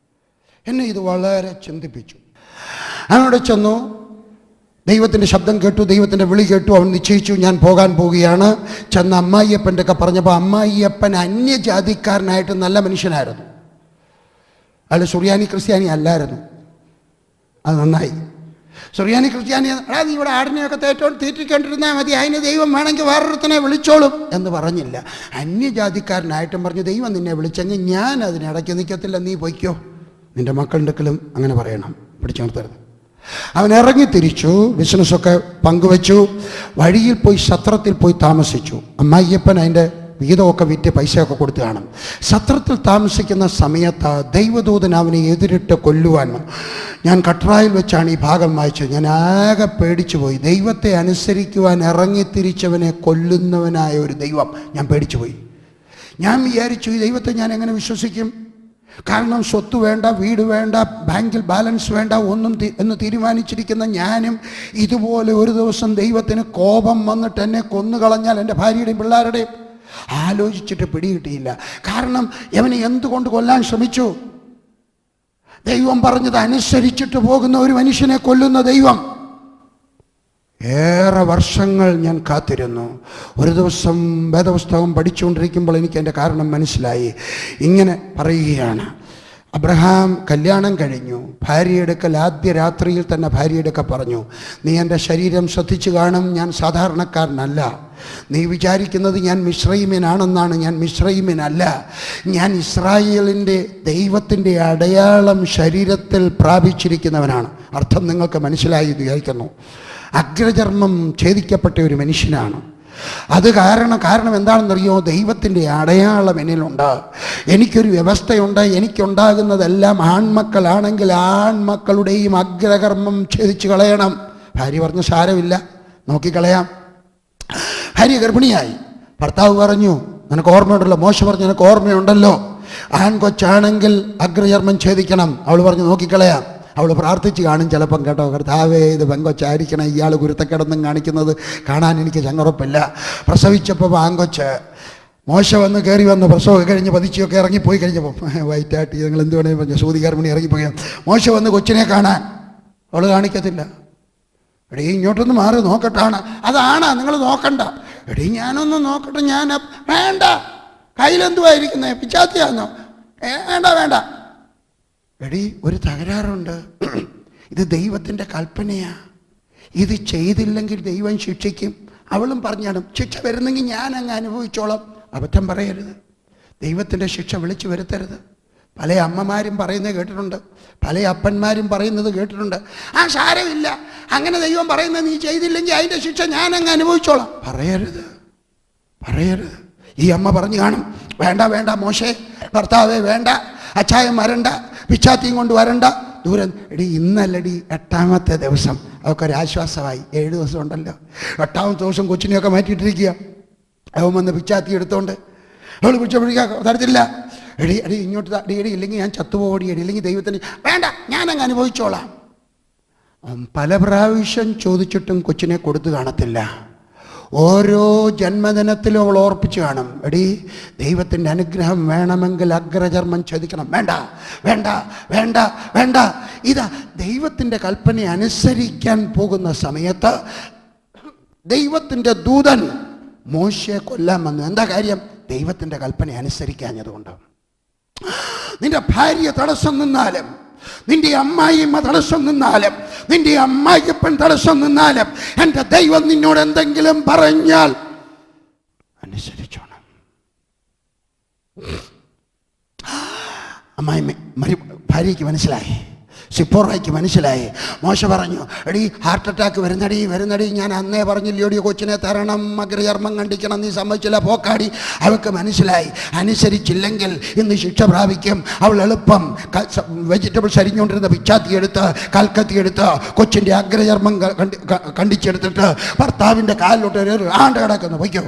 എന്നെ ഇത് വളരെ ചിന്തിപ്പിച്ചു. അവനോട് ചെന്നു, ദൈവത്തിൻ്റെ ശബ്ദം കേട്ടു, ദൈവത്തിൻ്റെ വിളി കേട്ടു. അവൻ നിശ്ചയിച്ചു, ഞാൻ പോകാൻ പോവുകയാണ്. ചെന്ന് അമ്മായിയപ്പൻ്റെ ഒക്കെ പറഞ്ഞപ്പോൾ അമ്മായിയപ്പൻ അന്യജാതിക്കാരനായിട്ട് നല്ല മനുഷ്യനായിരുന്നു. അയാൾ സുറിയാനി ക്രിസ്ത്യാനി അല്ലായിരുന്നു. അത് നന്നായി. സുറിയാനി ക്രിസ്ത്യാനി നീ ഇവിടെ ആടിനെയൊക്കെ തീറ്റിക്കൊണ്ടിരുന്നാൽ മതി, അതിന് ദൈവം വേണമെങ്കിൽ വേറൊരുത്തനെ വിളിച്ചോളും എന്ന് പറഞ്ഞില്ല. അന്യജാതിക്കാരനായിട്ടും പറഞ്ഞു, ദൈവം നിന്നെ വിളിച്ചെങ്കിൽ ഞാൻ അതിനിടയ്ക്ക് നിൽക്കത്തില്ല, നീ പൊയ്ക്കോ. നിൻ്റെ മക്കളുടെ അടുക്കലും അങ്ങനെ പറയണം, പിടിച്ചു നിർത്തരുത്. അവൻ ഇറങ്ങി തിരിച്ചു, ബിസിനസ്സൊക്കെ പങ്കുവച്ചു. വഴിയിൽ പോയി സത്രത്തിൽ പോയി താമസിച്ചു. അമ്മായിയപ്പൻ അതിൻ്റെ വീതമൊക്കെ വിറ്റ് പൈസയൊക്കെ കൊടുത്തു കാണും. സത്രത്തിൽ താമസിക്കുന്ന സമയത്ത് ദൈവദൂതൻ അവനെ എതിരിട്ട് കൊല്ലുവാൻ. ഞാൻ കട്രായിൽ വെച്ചാണ് ഈ ഭാഗം വായിച്ചത്. ഞാൻ ആകെ പേടിച്ചു പോയി. ദൈവത്തെ അനുസരിക്കുവാൻ ഇറങ്ങിത്തിരിച്ചവനെ കൊല്ലുന്നവനായ ഒരു ദൈവം. ഞാൻ പേടിച്ചു പോയി. ഞാൻ വിചാരിച്ചു, ഈ ദൈവത്തെ ഞാൻ എങ്ങനെ വിശ്വസിക്കും? കാരണം സ്വത്ത് വേണ്ട, വീട് വേണ്ട, ബാങ്കിൽ ബാലൻസ് വേണ്ട, ഒന്നും എന്ന് തീരുമാനിച്ചിരിക്കുന്ന ഞാനും ഇതുപോലെ ഒരു ദിവസം ദൈവത്തിന് കോപം വന്നിട്ട് എന്നെ കൊന്നുകളഞ്ഞാൽ എൻ്റെ ഭാര്യയുടെയും പിള്ളേരുടെയും ആലോചിച്ചിട്ട് പിടികിട്ടിയില്ല. കാരണം അവനെ എന്തുകൊണ്ട് കൊല്ലാൻ ശ്രമിച്ചു? ദൈവം പറഞ്ഞത് അനുസരിച്ചിട്ട് പോകുന്ന ഒരു മനുഷ്യനെ കൊല്ലുന്ന ദൈവം. ഏറെ വർഷങ്ങൾ ഞാൻ കാത്തിരുന്നു. ഒരു ദിവസം വേദപുസ്തകം പഠിച്ചുകൊണ്ടിരിക്കുമ്പോൾ എനിക്ക് എൻ്റെ കാരണം മനസ്സിലായി. ഇങ്ങനെ പറയുകയാണ്, അബ്രഹാം കല്യാണം കഴിഞ്ഞു. ഭാര്യയെടുക്കൽ ആദ്യ രാത്രിയിൽ തന്നെ ഭാര്യയെടുക്ക പറഞ്ഞു, നീ എൻ്റെ ശരീരം ശ്രദ്ധിച്ചു കാണും, ഞാൻ സാധാരണക്കാരനല്ല. നീ വിചാരിക്കുന്നത് ഞാൻ മിശ്രൈമ്യനാണെന്നാണ്. ഞാൻ മിശ്രൈമ്യനല്ല. ഞാൻ ഇസ്രായേലിൻ്റെ ദൈവത്തിൻ്റെ അടയാളം ശരീരത്തിൽ പ്രാപിച്ചിരിക്കുന്നവനാണ്. അർത്ഥം നിങ്ങൾക്ക് മനസ്സിലായി വിചാരിക്കുന്നു. അഗ്രചർമ്മം ഛേദിക്കപ്പെട്ട ഒരു മനുഷ്യനാണ്. അത് കാരണം എന്താണെന്നറിയോ? ദൈവത്തിൻ്റെ അടയാളം എന്നിലുണ്ട്. എനിക്കൊരു വ്യവസ്ഥയുണ്ട്. എനിക്കുണ്ടാകുന്നതെല്ലാം ആൺമക്കളാണെങ്കിൽ ആൺമക്കളുടെയും അഗ്രകർമ്മം ഛേദിച്ച് കളയണം. ഭാര്യ പറഞ്ഞു, സാരമില്ല, നോക്കിക്കളയാം. ഭാര്യ ഗർഭിണിയായി. ഭർത്താവ് പറഞ്ഞു, നിനക്ക് ഓർമ്മയുണ്ടല്ലോ, മോശ പറഞ്ഞു നിനക്ക് ഓർമ്മയുണ്ടല്ലോ, ആൺകൊച്ചാണെങ്കിൽ അഗ്രചർമ്മം ഛേദിക്കണം. അവൾ പറഞ്ഞു, നോക്കിക്കളയാം. അവൾ പ്രാർത്ഥിച്ച് കാണും ചിലപ്പം, കേട്ടോ, കർത്താവേ ഇത് പെങ്കൊച്ചായിരിക്കണം, ഇയാൾ കുരുത്തക്കിടന്നും കാണിക്കുന്നത് കാണാൻ എനിക്ക് ചങ്ങുറപ്പില്ല. പ്രസവിച്ചപ്പോൾ ആങ്കൊച്ച്. മോശ വന്ന് കയറി വന്ന് പ്രസവമൊക്കെ കഴിഞ്ഞ് പതിച്ചൊക്കെ ഇറങ്ങിപ്പോയി കഴിഞ്ഞപ്പോൾ വൈറ്റാട്ടി നിങ്ങൾ എന്ത് വേണമെങ്കിൽ പറഞ്ഞു സൂതികാർമണി ഇറങ്ങിപ്പോയി. മോശ വന്ന് കൊച്ചിനെ കാണാൻ. അവൾ കാണിക്കത്തില്ല. എടീ ഇങ്ങോട്ടൊന്ന് മാറി നോക്കട്ടാണ്. അതാണ് നിങ്ങൾ നോക്കണ്ട. എടീ ഞാനൊന്ന് നോക്കട്ടെ. ഞാൻ വേണ്ട, കയ്യിലെന്തുവായിരിക്കുന്നത്, പിച്ചാത്തിയാന്നോ? വേണ്ട. എടീ ഒരു തകരാറുണ്ട്. ഇത് ദൈവത്തിൻ്റെ കൽപ്പനയാ. ഇത് ചെയ്തില്ലെങ്കിൽ ദൈവം ശിക്ഷിക്കും. അവളും പറഞ്ഞാണ്, ശിക്ഷ വരുന്നെങ്കിൽ ഞാൻ അങ്ങ് അനുഭവിച്ചോളാം. അബദ്ധം പറയരുത്. ദൈവത്തിൻ്റെ ശിക്ഷ വിളിച്ചു വരുത്തരുത്. പല അമ്മമാരും പറയുന്നത് കേട്ടിട്ടുണ്ട്, പല അപ്പന്മാരും പറയുന്നത് കേട്ടിട്ടുണ്ട്. സാരമില്ല, അങ്ങനെ ദൈവം പറയുന്നത് നീ ചെയ്തില്ലെങ്കിൽ അതിൻ്റെ ശിക്ഷ ഞാൻ അങ്ങ് അനുഭവിച്ചോളാം. പറയരുത്. ഈ അമ്മ പറഞ്ഞു കാണും, വേണ്ട മോശേ, ഭർത്താവേ വേണ്ട, അച്ചായം വരണ്ട, പിച്ചാത്തിയും കൊണ്ട് വരണ്ട, ദൂരം. എടി ഇന്നല്ലടി 8ാമത്തെ ദിവസം. അതൊക്കെ ഒരു ആശ്വാസമായി. 7 ദിവസം ഉണ്ടല്ലോ. 8ാമത്തെ ദിവസം കൊച്ചിനെയൊക്കെ മാറ്റിയിട്ടിരിക്കുക. അവൻ വന്ന് പിച്ചാത്തി എടുത്തോണ്ട് അവൾ പിടിച്ചോടിക്കാൻ തരത്തില്ല. എടി ഇങ്ങോട്ട് എടി ഇല്ലെങ്കിൽ ഞാൻ ചത്തുപോടി, ഇല്ലെങ്കിൽ ദൈവത്തിന് വേണ്ട, ഞാനങ്ങ് അനുഭവിച്ചോളാം. പല പ്രാവശ്യം ചോദിച്ചിട്ടും കൊച്ചിനെ കൊടുത്തു കാണത്തില്ല. ഓരോ ജന്മദിനത്തിലും അവൾ ഓർപ്പിച്ച് കാണും, എടി ദൈവത്തിൻ്റെ അനുഗ്രഹം വേണമെങ്കിൽ അഗ്രചർമ്മം ഛേദിക്കണം. വേണ്ട. ഇതാ ദൈവത്തിൻ്റെ കൽപ്പന അനുസരിക്കാൻ പോകുന്ന സമയത്ത് ദൈവത്തിൻ്റെ ദൂതൻ മോശയെ കൊല്ലാൻ വന്നു. എന്താ കാര്യം? ദൈവത്തിൻ്റെ കൽപ്പന അനുസരിക്കാഞ്ഞതുകൊണ്ട്. നിന്റെ ഭാര്യ തടസ്സം നിന്നാലും, നിന്റെ അമ്മായിയമ്മ തടസ്സം നിന്നാലും, നിന്റെ അമ്മായിയപ്പൻ തടസ്സം നിന്നാലും, എൻ്റെ ദൈവം നിന്നോട് എന്തെങ്കിലും പറഞ്ഞാൽ അനുസരിച്ചോണം. ഭാര്യയ്ക്ക് മനസ്സിലായി. സിപ്പോറയ്ക്ക് മനസ്സിലായി. മോശ പറഞ്ഞു, എടീ ഹാർട്ട് അറ്റാക്ക് വരുന്നടി, ഞാൻ അന്നേ പറഞ്ഞില്ലോടി കൊച്ചിനെ തരണം, അഗ്രചർമ്മം കണ്ടിക്കണം, നീ സമ്മതിച്ചില്ല, പോക്കാടി. അവൾക്ക് മനസ്സിലായി, അനുസരിച്ചില്ലെങ്കിൽ ഇന്ന് ശിക്ഷ പ്രാപിക്കും. അവൾ എളുപ്പം വെജിറ്റബിൾസ് അരിഞ്ഞുകൊണ്ടിരുന്ന പിച്ചാത്തിയെടുത്ത് കൽക്കത്തിയെടുത്ത് കൊച്ചിൻ്റെ അഗ്രചർമ്മം കണ്ടിച്ചെടുത്തിട്ട് ഭർത്താവിൻ്റെ കാലിലോട്ട് ആണ്ട് കിടക്കുന്നു. പൊയ്ക്കോ.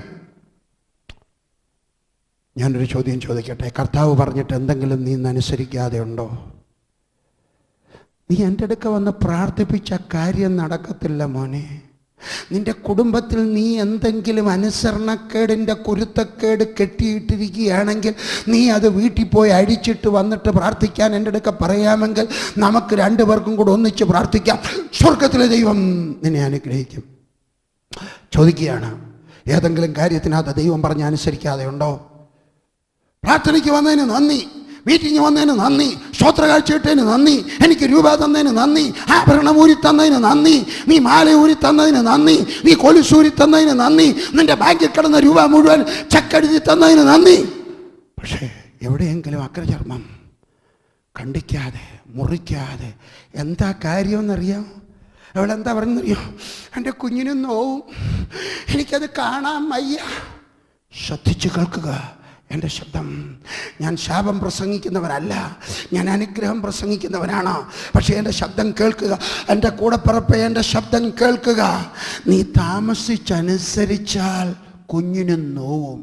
ഞാനൊരു ചോദ്യം ചോദിക്കട്ടെ, കർത്താവ് പറഞ്ഞിട്ട് എന്തെങ്കിലും നീ ഇന്ന് അനുസരിക്കാതെ ഉണ്ടോ? നീ എൻ്റെ അടുക്ക വന്ന് പ്രാർത്ഥിപ്പിച്ച കാര്യം നടക്കത്തില്ല മോനെ. നിന്റെ കുടുംബത്തിൽ നീ എന്തെങ്കിലും അനുസരണക്കേടിൻ്റെ കുരുത്തക്കേട് കെട്ടിയിട്ടിരിക്കുകയാണെങ്കിൽ നീ അത് വീട്ടിൽ പോയി അടിച്ചിട്ട് വന്നിട്ട് പ്രാർത്ഥിക്കാൻ എൻ്റെ അടുക്ക പറയാമെങ്കിൽ നമുക്ക് രണ്ടുപേർക്കും കൂടെ ഒന്നിച്ച് പ്രാർത്ഥിക്കാം. സ്വർഗത്തിലെ ദൈവം നിന്നെ അനുഗ്രഹിക്കും. ചോദിക്കുകയാണ്, ഏതെങ്കിലും കാര്യത്തിനകത്ത് ദൈവം പറഞ്ഞ് അനുസരിക്കാതെ ഉണ്ടോ? പ്രാർത്ഥനയ്ക്ക് വന്നതിന് നന്ദി, മീറ്റിംഗ് വന്നതിന് നന്ദി, സ്തോത്ര കാഴ്ച ഇട്ടതിന് നന്ദി, എനിക്ക് രൂപ തന്നതിന് നന്ദി, ആഭരണം ഊരി തന്നതിന് നന്ദി, നീ മാല ഊരി തന്നതിന് നന്ദി, നീ കൊലുസൂരി തന്നതിന് നന്ദി, നിന്റെ ബാങ്കിൽ കിടന്ന രൂപ മുഴുവൻ ചെക്കെഴുതി തന്നതിന് നന്ദി. പക്ഷേ എവിടെയെങ്കിലും അഗ്രചർമ്മം കണ്ടിക്കാതെ മുറിക്കാതെ എന്താ കാര്യമെന്നറിയാം? അവളെന്താ പറയുന്നറിയോ? എൻ്റെ കുഞ്ഞിനും നോവും, എനിക്കത് കാണാൻ വയ്യ. ശ്രദ്ധിച്ചു കേൾക്കുക എൻ്റെ ശബ്ദം. ഞാൻ ശാപം പ്രസംഗിക്കുന്നവനല്ല, ഞാൻ അനുഗ്രഹം പ്രസംഗിക്കുന്നവനാണ്. പക്ഷേ എൻ്റെ ശബ്ദം കേൾക്കുക, എൻ്റെ കൂടെപ്പിറപ്പേ, എൻ്റെ ശബ്ദം കേൾക്കുക. നീ താമസിച്ചനുസരിച്ചാൽ കുഞ്ഞിന് നോവും.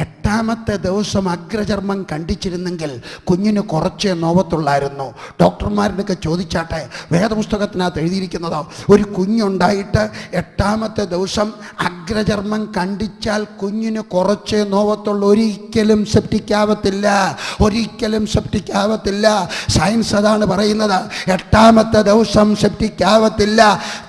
8ാമത്തെ ദിവസം അഗ്രചർമ്മം കണ്ടിച്ചിരുന്നെങ്കിൽ കുഞ്ഞിന് കുറച്ചേ നോവത്തുള്ളായിരുന്നു. ഡോക്ടർമാരുടെയൊക്കെ ചോദിച്ചാട്ടെ, വേദപുസ്തകത്തിനകത്ത് എഴുതിയിരിക്കുന്നതോ, ഒരു കുഞ്ഞുണ്ടായിട്ട് 8ാമത്തെ ദിവസം അഗ്രചർമ്മം കണ്ടിച്ചാൽ കുഞ്ഞിന് കുറച്ചേ നോവത്തുള്ളൂ. ഒരിക്കലും സെപ്റ്റിക്കാവത്തില്ല, ഒരിക്കലും സെപ്റ്റിക്കാവത്തില്ല. സയൻസ് അതാണ് പറയുന്നത്. 8ാമത്തെ ദിവസം സെപ്റ്റിക്കാവത്തില്ല.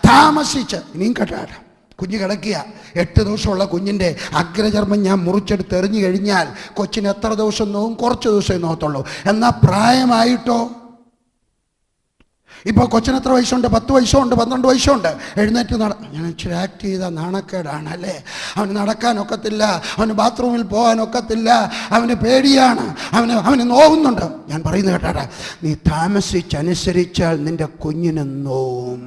താമസിച്ച് ഇനിയും കേട്ടാട്ടെ, കുഞ്ഞ് കിടക്കുക, 8 ദിവസമുള്ള കുഞ്ഞിൻ്റെ അഗ്രചർമ്മം ഞാൻ മുറിച്ചെടുത്ത് എറിഞ്ഞു കഴിഞ്ഞാൽ കൊച്ചിന് എത്ര ദിവസം നോവും? കുറച്ച് ദിവസമേ നോക്കത്തുള്ളൂ. എന്നാൽ പ്രായമായിട്ടോ? ഇപ്പോൾ കൊച്ചിന് എത്ര വയസ്സുണ്ട്? 10 വയസ്സുണ്ട്, 12 വയസ്സുണ്ട്. എഴുന്നേറ്റ് ഞാൻ ഇച്ചിരി ആക്ട് ചെയ്താൽ നാണക്കേടാണ് അല്ലേ? അവന് നടക്കാനൊക്കത്തില്ല, അവന് ബാത്റൂമിൽ പോകാനൊക്കത്തില്ല, അവന് പേടിയാണ്, അവന് നോവുന്നുണ്ട്. ഞാൻ പറയുന്നത് കേട്ടാ, നീ താമസിച്ചനുസരിച്ചാൽ നിന്റെ കുഞ്ഞിന് നോവും.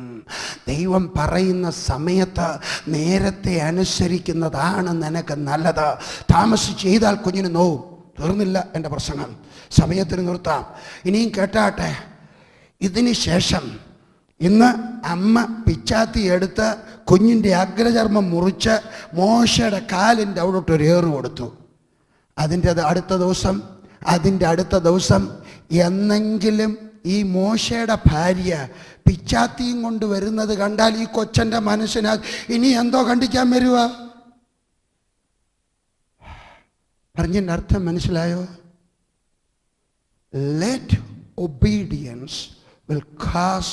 ദൈവം പറയുന്ന സമയത്ത് നേരത്തെ അനുസരിക്കുന്നതാണ് നിനക്ക് നല്ലത്. താമസിച്ച് ചെയ്താൽ കുഞ്ഞിന് നോവും. തീർന്നില്ല എൻ്റെ പ്രസംഗം, സമയത്തിന് നിർത്താം. ഇനിയും കേട്ടാട്ടെ. ഇതിന് ശേഷം ഇന്ന് അമ്മ പിച്ചാത്തി എടുത്ത് കുഞ്ഞിൻ്റെ അഗ്രചർമ്മം മുറിച്ച് മോശയുടെ കാലിൻ്റെ അവിടോട്ടൊരു ഏറ് കൊടുത്തു. അതിൻ്റെ അടുത്ത ദിവസം എന്നെങ്കിലും ഈ മോശയുടെ ഭാര്യ പിച്ചാത്തിയും കൊണ്ട് വരുന്നത് കണ്ടാൽ ഈ കൊച്ചൻ്റെ മനസ്സിനകത്ത് ഇനി എന്തോ കണ്ടിക്കാൻ വരുക? പറഞ്ഞതിൻ്റെ അർത്ഥം മനസ്സിലായോ? Let obedience will cause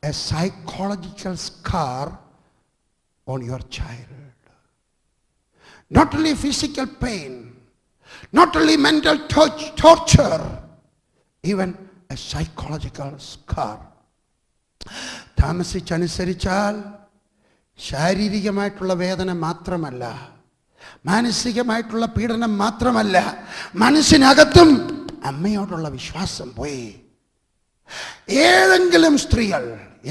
a psychological scar on your child. Not only physical pain, not only mental torture, even a psychological scar. താമസിച്ചനുസരിച്ചാൽ ശാരീരികമായിട്ടുള്ള വേദന മാത്രമല്ല, മാനസികമായിട്ടുള്ള പീഡനം മാത്രമല്ല, മനസ്സിനകത്തും അമ്മയോടുള്ള വിശ്വാസം പോയി. ഏതെങ്കിലും സ്ത്രീകൾ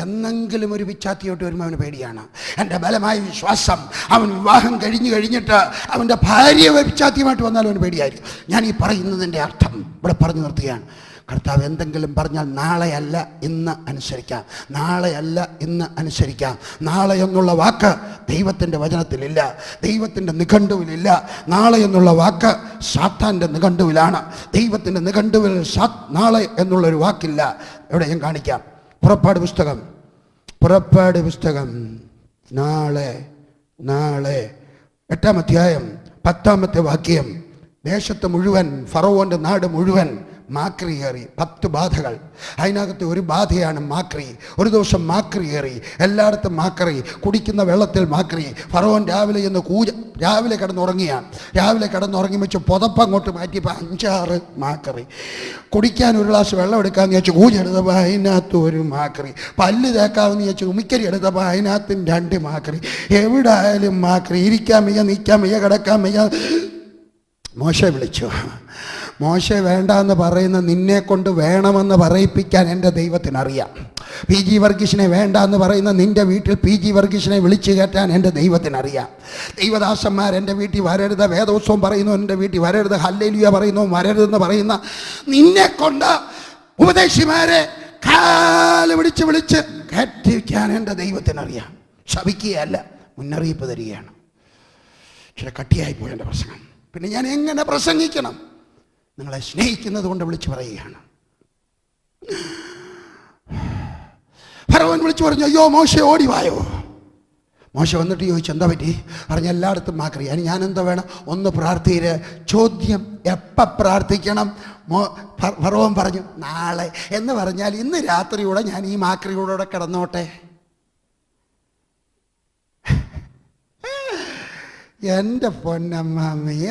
എന്നെങ്കിലും ഒരു പിച്ചാത്തിയോട്ട് വരുമ്പോൾ അവന് പേടിയാണ്. എൻ്റെ ബലമായ വിശ്വാസം, അവൻ വിവാഹം കഴിഞ്ഞിട്ട് അവൻ്റെ ഭാര്യ പിച്ചാത്തിയുമായിട്ട് വന്നാലും അവന് പേടിയായിരിക്കും. ഞാൻ ഈ പറയുന്നതിൻ്റെ അർത്ഥം ഇവിടെ പറഞ്ഞു നിർത്തുകയാണ്. കർത്താവ് എന്തെങ്കിലും പറഞ്ഞാൽ നാളെയല്ല ഇന്ന് അനുസരിക്കാം, നാളെയല്ല ഇന്ന് അനുസരിക്കാം. നാളെ എന്നുള്ള വാക്ക് ദൈവത്തിൻ്റെ വചനത്തിലില്ല, ദൈവത്തിൻ്റെ നിഘണ്ടുവിലില്ല. നാളെ എന്നുള്ള വാക്ക് സാത്താൻ്റെ നിഘണ്ടുവിലാണ്. ദൈവത്തിൻ്റെ നിഘണ്ടുവിൽ നാളെ എന്നുള്ളൊരു വാക്കില്ല. എവിടെ ഞാൻ കാണിക്കാം. പുറപ്പാട് പുസ്തകം നാളെ 8-ാം അധ്യായം 10-ാമത്തെ വാക്യം. ദേശത്ത് മുഴുവൻ, ഫറവോൻ്റെ നാട് മുഴുവൻ മാക്രി ഏറി. 10 ബാധകൾ. അതിനകത്ത് ഒരു ബാധയാണ് മാക്രി. ഒരു ദിവസം മാക്രി ഏറി, എല്ലായിടത്തും മാക്രി, കുടിക്കുന്ന വെള്ളത്തിൽ മാക്രി. ഫറവോൻ രാവിലെ കിടന്നുറങ്ങി വെച്ച് പുതപ്പ് അങ്ങോട്ട് മാറ്റിയപ്പോൾ 5-6 മാക്രി. കുടിക്കാൻ ഒരു ഗ്ലാസ് വെള്ളം എടുക്കാമെന്ന് വെച്ച് കൂജെടുത്തപ്പോൾ അതിനകത്ത് ഒരു മാക്രി. പല്ല് തേക്കാമെന്ന് വെച്ച് ഉമിക്കരി എടുത്തപ്പോൾ അതിനകത്തും 2 മാക്രി. എവിടായാലും മാക്രി. ഇരിക്കാൻ വയ്യ, നിൽക്കാൻ വയ്യ, കിടക്കാൻ വയ്യ. മോശ വിളിച്ചു. മോശെ വേണ്ട എന്ന് പറയുന്ന നിന്നെ കൊണ്ട് വേണമെന്ന് പറയിപ്പിക്കാൻ എൻ്റെ ദൈവത്തിനറിയാം. പി ജി വർഗീസിനെ വേണ്ട എന്ന് പറയുന്ന നിൻ്റെ വീട്ടിൽ പി ജി വർഗീസിനെ വിളിച്ചു കയറ്റാൻ എൻ്റെ ദൈവത്തിനറിയാം. ദൈവദാസന്മാർ എൻ്റെ വീട്ടിൽ വരരുത്, വേദോത്സവം പറയുന്നു എൻ്റെ വീട്ടിൽ വരരുത്, ഹല്ലേലൂയ പറയുന്നു വരരുതെന്ന് പറയുന്ന നിന്നെ കൊണ്ട് ഉപദേശിമാരെ കാല് വിളിച്ച് കയറ്റിക്കാൻ എൻ്റെ ദൈവത്തിനറിയാം. ശപിക്കുകയല്ല, മുന്നറിയിപ്പ് തരികയാണ്. ചില കട്ടിയായിപ്പോയി എൻ്റെ പ്രസംഗം. പിന്നെ ഞാൻ എങ്ങനെ പ്രസംഗിക്കണം? നിങ്ങളെ സ്നേഹിക്കുന്നത് കൊണ്ട് വിളിച്ചു പറയുകയാണ്. ഫറവോൻ വിളിച്ചു പറഞ്ഞു, അയ്യോ മോശെ ഓടിവായോ. മോശെ വന്നിട്ട് ചോദിച്ചു, എന്താ പറ്റി? പറഞ്ഞ എല്ലായിടത്തും മാക്രിയാണ്, ഞാൻ എന്താ വേണം? ഒന്ന് പ്രാർത്ഥിയിര്. ചോദ്യം, എപ്പം പ്രാർത്ഥിക്കണം? ഫറവോൻ പറഞ്ഞു, നാളെ. എന്ന് പറഞ്ഞാൽ ഇന്ന് രാത്രിയൂടെ ഞാൻ ഈ മാക്രിയോടെ കിടന്നോട്ടെ. എൻ്റെ പൊന്നമ്മ,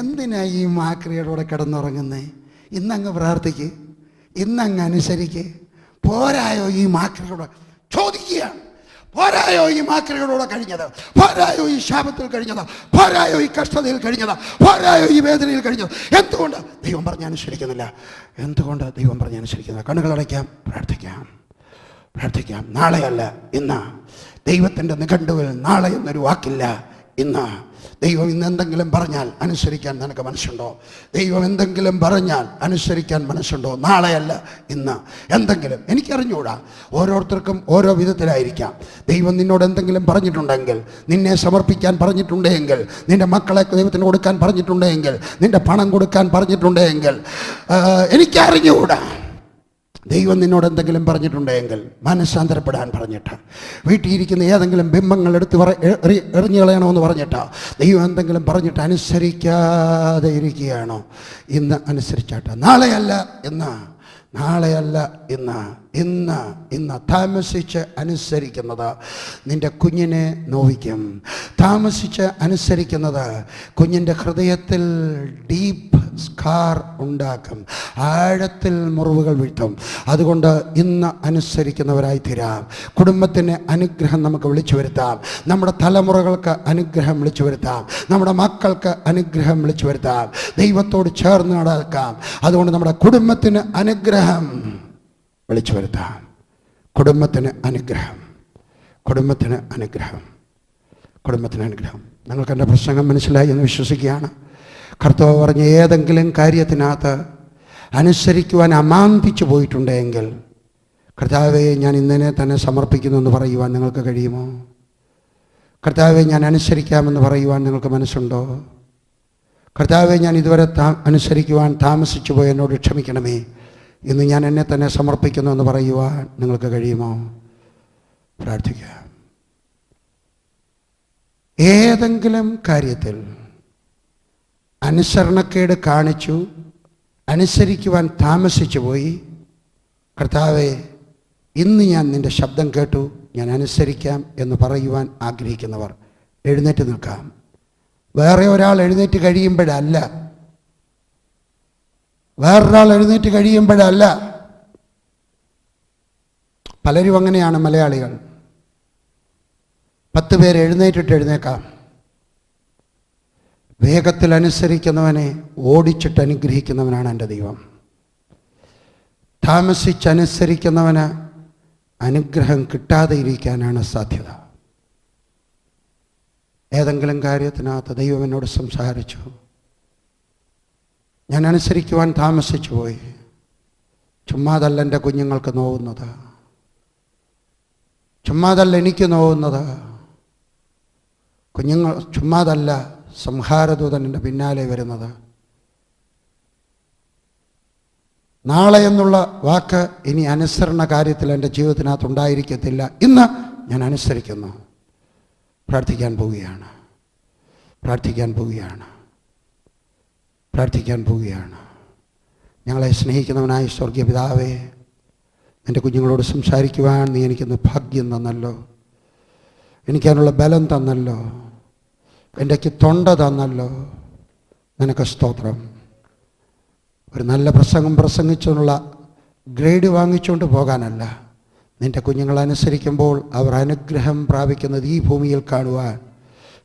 എന്തിനാ ഈ മാക്രിയുടെ കൂടെ കിടന്നുറങ്ങുന്നേ? ഇന്നങ്ങ് പ്രാർത്ഥിക്ക്, ഇന്നങ്ങ് അനുസരിക്ക്. പോരായോ ഈ മാക്രിയുടെ? ചോദിക്കുകയാണ്, പോരായോ ഈ മാക്രിയോടെ കഴിഞ്ഞത്? പോരായോ ഈ ശാപത്തിൽ കഴിഞ്ഞത്? പോരായോ ഈ കഷ്ടതയിൽ കഴിഞ്ഞത്? പോരായോ ഈ വേദനയിൽ കഴിഞ്ഞത്? എന്തുകൊണ്ട് ദൈവം പറഞ്ഞ് അനുസരിക്കുന്നില്ല? എന്തുകൊണ്ട് ദൈവം പറഞ്ഞ് അനുസരിക്കുന്നില്ല? കണ്ണുകളടയ്ക്കാം, പ്രാർത്ഥിക്കാം. നാളെയല്ല, ഇന്ന്. ദൈവത്തിൻ്റെ നിഘണ്ടുവിൽ നാളെ എന്നൊരു വാക്കില്ല, ഇന്ന്. ദൈവം ഇന്ന് എന്തെങ്കിലും പറഞ്ഞാൽ അനുസരിക്കാൻ നിനക്ക് മനസ്സുണ്ടോ? ദൈവം എന്തെങ്കിലും പറഞ്ഞാൽ അനുസരിക്കാൻ മനസ്സുണ്ടോ? നാളെയല്ല, ഇന്ന്. എന്തെങ്കിലും എനിക്കറിഞ്ഞൂടാ, ഓരോരുത്തർക്കും ഓരോ വിധത്തിലായിരിക്കാം. ദൈവം നിന്നോട് എന്തെങ്കിലും പറഞ്ഞിട്ടുണ്ടെങ്കിൽ, നിന്നെ സമർപ്പിക്കാൻ പറഞ്ഞിട്ടുണ്ടെങ്കിൽ, നിന്റെ മക്കളെ ദൈവത്തിന് കൊടുക്കാൻ പറഞ്ഞിട്ടുണ്ടെങ്കിൽ, നിന്റെ പണം കൊടുക്കാൻ പറഞ്ഞിട്ടുണ്ടെങ്കിൽ, എനിക്കറിഞ്ഞൂടാ. ദൈവം നിന്നോട് എന്തെങ്കിലും പറഞ്ഞിട്ടുണ്ടെങ്കിൽ, മനസ്സാന്തരപ്പെടാൻ പറഞ്ഞിട്ട്, വീട്ടിലിരിക്കുന്ന ഏതെങ്കിലും ബിംബങ്ങൾ എടുത്ത് എറിഞ്ഞു കളയണമെന്ന് പറഞ്ഞിട്ട്, ദൈവം എന്തെങ്കിലും പറഞ്ഞിട്ട് അനുസരിക്കാതെ ഇരിക്കുകയാണോ? ഇന്ന് അനുസരിച്ചാട്ട്. നാളെയല്ല, ഇന്ന്. നാളെയല്ല, ഇന്ന്. ഇന്ന് താമസിച്ച് അനുസരിക്കുന്നത് നിൻ്റെ കുഞ്ഞിനെ നോവിക്കും. താമസിച്ച് അനുസരിക്കുന്നത് കുഞ്ഞിൻ്റെ ഹൃദയത്തിൽ ഡീപ്പ് സ്കാർ ഉണ്ടാക്കും, ആഴത്തിൽ മുറിവുകൾ വീഴ്ത്തും. അതുകൊണ്ട് ഇന്ന് അനുസരിക്കുന്നവരായി തീരാം. കുടുംബത്തിന് അനുഗ്രഹം നമുക്ക് വിളിച്ചു വരുത്താം. നമ്മുടെ തലമുറകൾക്ക് അനുഗ്രഹം വിളിച്ചു വരുത്താം. നമ്മുടെ മക്കൾക്ക് അനുഗ്രഹം വിളിച്ചു വരുത്താം. ദൈവത്തോട് ചേർന്ന് നടക്കാം. അതുകൊണ്ട് നമ്മുടെ കുടുംബത്തിന് അനുഗ്രഹം വിളിച്ചു വരുത്താം. കുടുംബത്തിന് അനുഗ്രഹം. നിങ്ങൾക്ക് എൻ്റെ പ്രസംഗം മനസ്സിലായി എന്ന് വിശ്വസിക്കുകയാണ്. കർത്താവ് പറഞ്ഞ ഏതെങ്കിലും കാര്യത്തിനകത്ത് അനുസരിക്കുവാൻ അമാന്തിച്ചു പോയിട്ടുണ്ടെങ്കിൽ, കർത്താവെ ഞാൻ ഇന്നനെ തന്നെ സമർപ്പിക്കുന്നു എന്ന് പറയുവാൻ നിങ്ങൾക്ക് കഴിയുമോ? കർത്താവെ ഞാൻ അനുസരിക്കാമെന്ന് പറയുവാൻ നിങ്ങൾക്ക് മനസ്സുണ്ടോ? കർത്താവെ ഞാൻ ഇതുവരെ അനുസരിക്കുവാൻ താമസിച്ചു പോയി, എന്നോട് ക്ഷമിക്കണമേ, ഇന്ന് ഞാൻ എന്നെ തന്നെ സമർപ്പിക്കുന്നു എന്ന് പറയുവാൻ നിങ്ങൾക്ക് കഴിയുമോ? പ്രാർത്ഥിക്കുക. ഏതെങ്കിലും കാര്യത്തിൽ അനുസരണക്കേട് കാണിച്ചു, അനുസരിക്കുവാൻ താമസിച്ചു പോയി, കർത്താവെ ഇന്ന് ഞാൻ നിൻ്റെ ശബ്ദം കേട്ടു, ഞാൻ അനുസരിക്കാം എന്ന് പറയുവാൻ ആഗ്രഹിക്കുന്നവർ എഴുന്നേറ്റ് നിൽക്കാം. വേറെ ഒരാൾ എഴുന്നേറ്റ് കഴിയുമ്പോഴല്ല, പലരും അങ്ങനെയാണ് മലയാളികൾ. 10 പേര് എഴുന്നേൽക്കാം. വേഗത്തിൽ അനുസരിക്കുന്നവനെ ഓടിച്ചിട്ട് അനുഗ്രഹിക്കുന്നവനാണ് എൻ്റെ ദൈവം. താമസിച്ചനുസരിക്കുന്നവന് അനുഗ്രഹം കിട്ടാതെ ഇരിക്കാനാണ് സാധ്യത. ഏതെങ്കിലും കാര്യത്തിനകത്ത് ദൈവം എന്നോട് സംസാരിച്ചു, ഞാൻ അനുസരിക്കുവാൻ താമസിച്ചു പോയി. ചുമ്മാതല്ല എൻ്റെ കുഞ്ഞുങ്ങൾക്ക് നോവുന്നത്, ചുമ്മാതല്ല എനിക്ക് നോവുന്നത്, കുഞ്ഞുങ്ങൾ ചുമ്മാതല്ല സംഹാരദൂതൻ എൻ്റെ പിന്നാലെ വരുന്നത്. നാളെ എന്നുള്ള വാക്ക് ഇനി അനുസരണ കാര്യത്തിൽ എൻ്റെ ജീവിതത്തിനകത്ത് ഉണ്ടായിരിക്കത്തില്ല. ഇന്ന് ഞാൻ അനുസരിക്കുന്നു. പ്രാർത്ഥിക്കാൻ പോവുകയാണ്. ഞങ്ങളെ സ്നേഹിക്കുന്നവനായ സ്വർഗീയ പിതാവേ, എൻ്റെ കുഞ്ഞുങ്ങളോട് സംസാരിക്കുവാൻ നീ എനിക്കൊന്ന് ഭാഗ്യം തന്നല്ലോ, എനിക്കതിനുള്ള ബലം തന്നല്ലോ, എൻ്റെക്ക് തൊണ്ട തന്നല്ലോ. നിനക്ക് സ്തോത്രം. ഒരു നല്ല പ്രസംഗം പ്രസംഗിച്ചുള്ള ഗ്രേഡ് വാങ്ങിച്ചുകൊണ്ട് പോകാനല്ല, നിൻ്റെ കുഞ്ഞുങ്ങൾ അനുസരിക്കുമ്പോൾ അവർ അനുഗ്രഹം പ്രാപിക്കുന്നത് ഈ ഭൂമിയിൽ കാണുവാൻ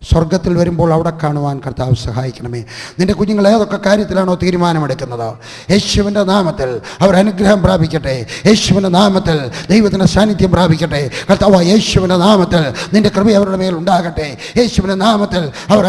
സ്വർഗത്തിൽ വരുമ്പോൾ അവിടെ കാണുവാൻ കർത്താവ് സഹായിക്കണമേ. നിൻ്റെ കുഞ്ഞുങ്ങൾ ഏതൊക്കെ കാര്യത്തിലാണോ തീരുമാനമെടുക്കുന്നത്, യേശുവിൻ്റെ നാമത്തിൽ അവർ അനുഗ്രഹം പ്രാപിക്കട്ടെ. യേശുവിൻ്റെ നാമത്തിൽ ദൈവത്തിൻ്റെ സാന്നിധ്യം പ്രാപിക്കട്ടെ. കർത്താവ് യേശുവിൻ്റെ നാമത്തിൽ നിൻ്റെ കൃപ അവരുടെ മേൽ ഉണ്ടാകട്ടെ. യേശുവിൻ്റെ നാമത്തിൽ അവർ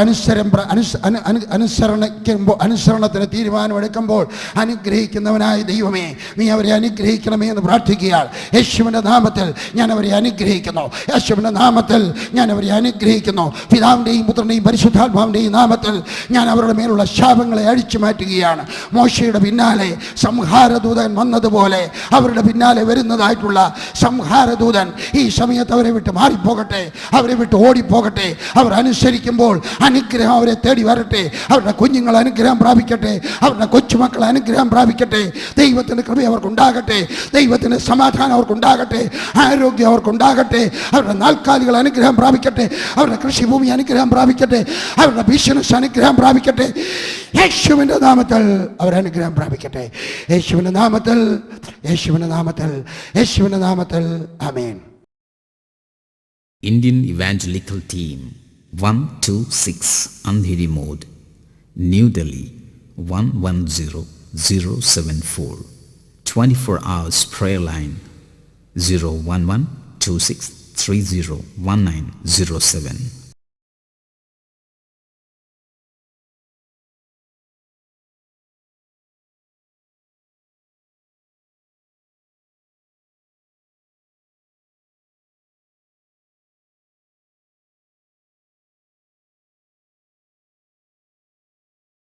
അനുസരണത്തിന് തീരുമാനമെടുക്കുമ്പോൾ അനുഗ്രഹിക്കുന്നവനായ ദൈവമേ, നീ അവരെ അനുഗ്രഹിക്കണമേ എന്ന് പ്രാർത്ഥിക്കുകയാണ്. യേശുവിൻ്റെ നാമത്തിൽ ഞാൻ അവരെ അനുഗ്രഹിക്കുന്നു. യേശുവിൻ്റെ നാമത്തിൽ ഞാൻ അവരെ അനുഗ്രഹിക്കുന്നു. പിതാവിൻ്റെയും പുത്രൻ്റെയും പരിശുദ്ധാത്മാവിൻ്റെയും നാമത്തിൽ ഞാൻ അവരുടെ മേലുള്ള ശാപങ്ങളെ അഴിച്ചു മാറ്റുകയാണ്. മോശയുടെ പിന്നാലെ സംഹാരദൂതൻ വന്നതുപോലെ അവരുടെ പിന്നാലെ വരുന്നതായിട്ടുള്ള സംഹാരദൂതൻ ഈ സമയത്ത് അവരെ വിട്ട് മാറിപ്പോകട്ടെ, അവരെ വിട്ട് ഓടിപ്പോകട്ടെ. അവർ അനുസരിക്കുമ്പോൾ അനുഗ്രഹം അവരെ തേടി വരട്ടെ. അവരുടെ കുഞ്ഞുങ്ങൾ അനുഗ്രഹം പ്രാപിക്കട്ടെ, അവരുടെ കൊച്ചുമക്കൾ അനുഗ്രഹം പ്രാപിക്കട്ടെ. ദൈവത്തിൻ്റെ കൃപ അവർക്കുണ്ടാകട്ടെ, ദൈവത്തിൻ്റെ സമാധാനം അവർക്കുണ്ടാകട്ടെ, ആരോഗ്യം അവർക്കുണ്ടാകട്ടെ. അവരുടെ നാൽക്കാലികൾ അനുഗ്രഹം പ്രാപിക്കട്ടെ, അവരുടെ കൃഷിഭൂമി അനുഗ്രഹം പ്രാപിക്കട്ടെ, അവരുടെ ബിസിനസ് അനുഗ്രഹം പ്രാപിക്കട്ടെ. യേശുവിൻ്റെ നാമത്തിൽ അവർ അനുഗ്രഹം പ്രാപിക്കട്ടെ. യേശുവിൻ്റെ നാമത്തിൽ, യേശുവിൻ്റെ നാമത്തിൽ, യേശുവിൻ്റെ നാമത്തിൽ. ആമേൻ.
Indian Evangelical Team 126 Andheri Mode, New Delhi 110074. 24 hours prayer line 011 2630 1907.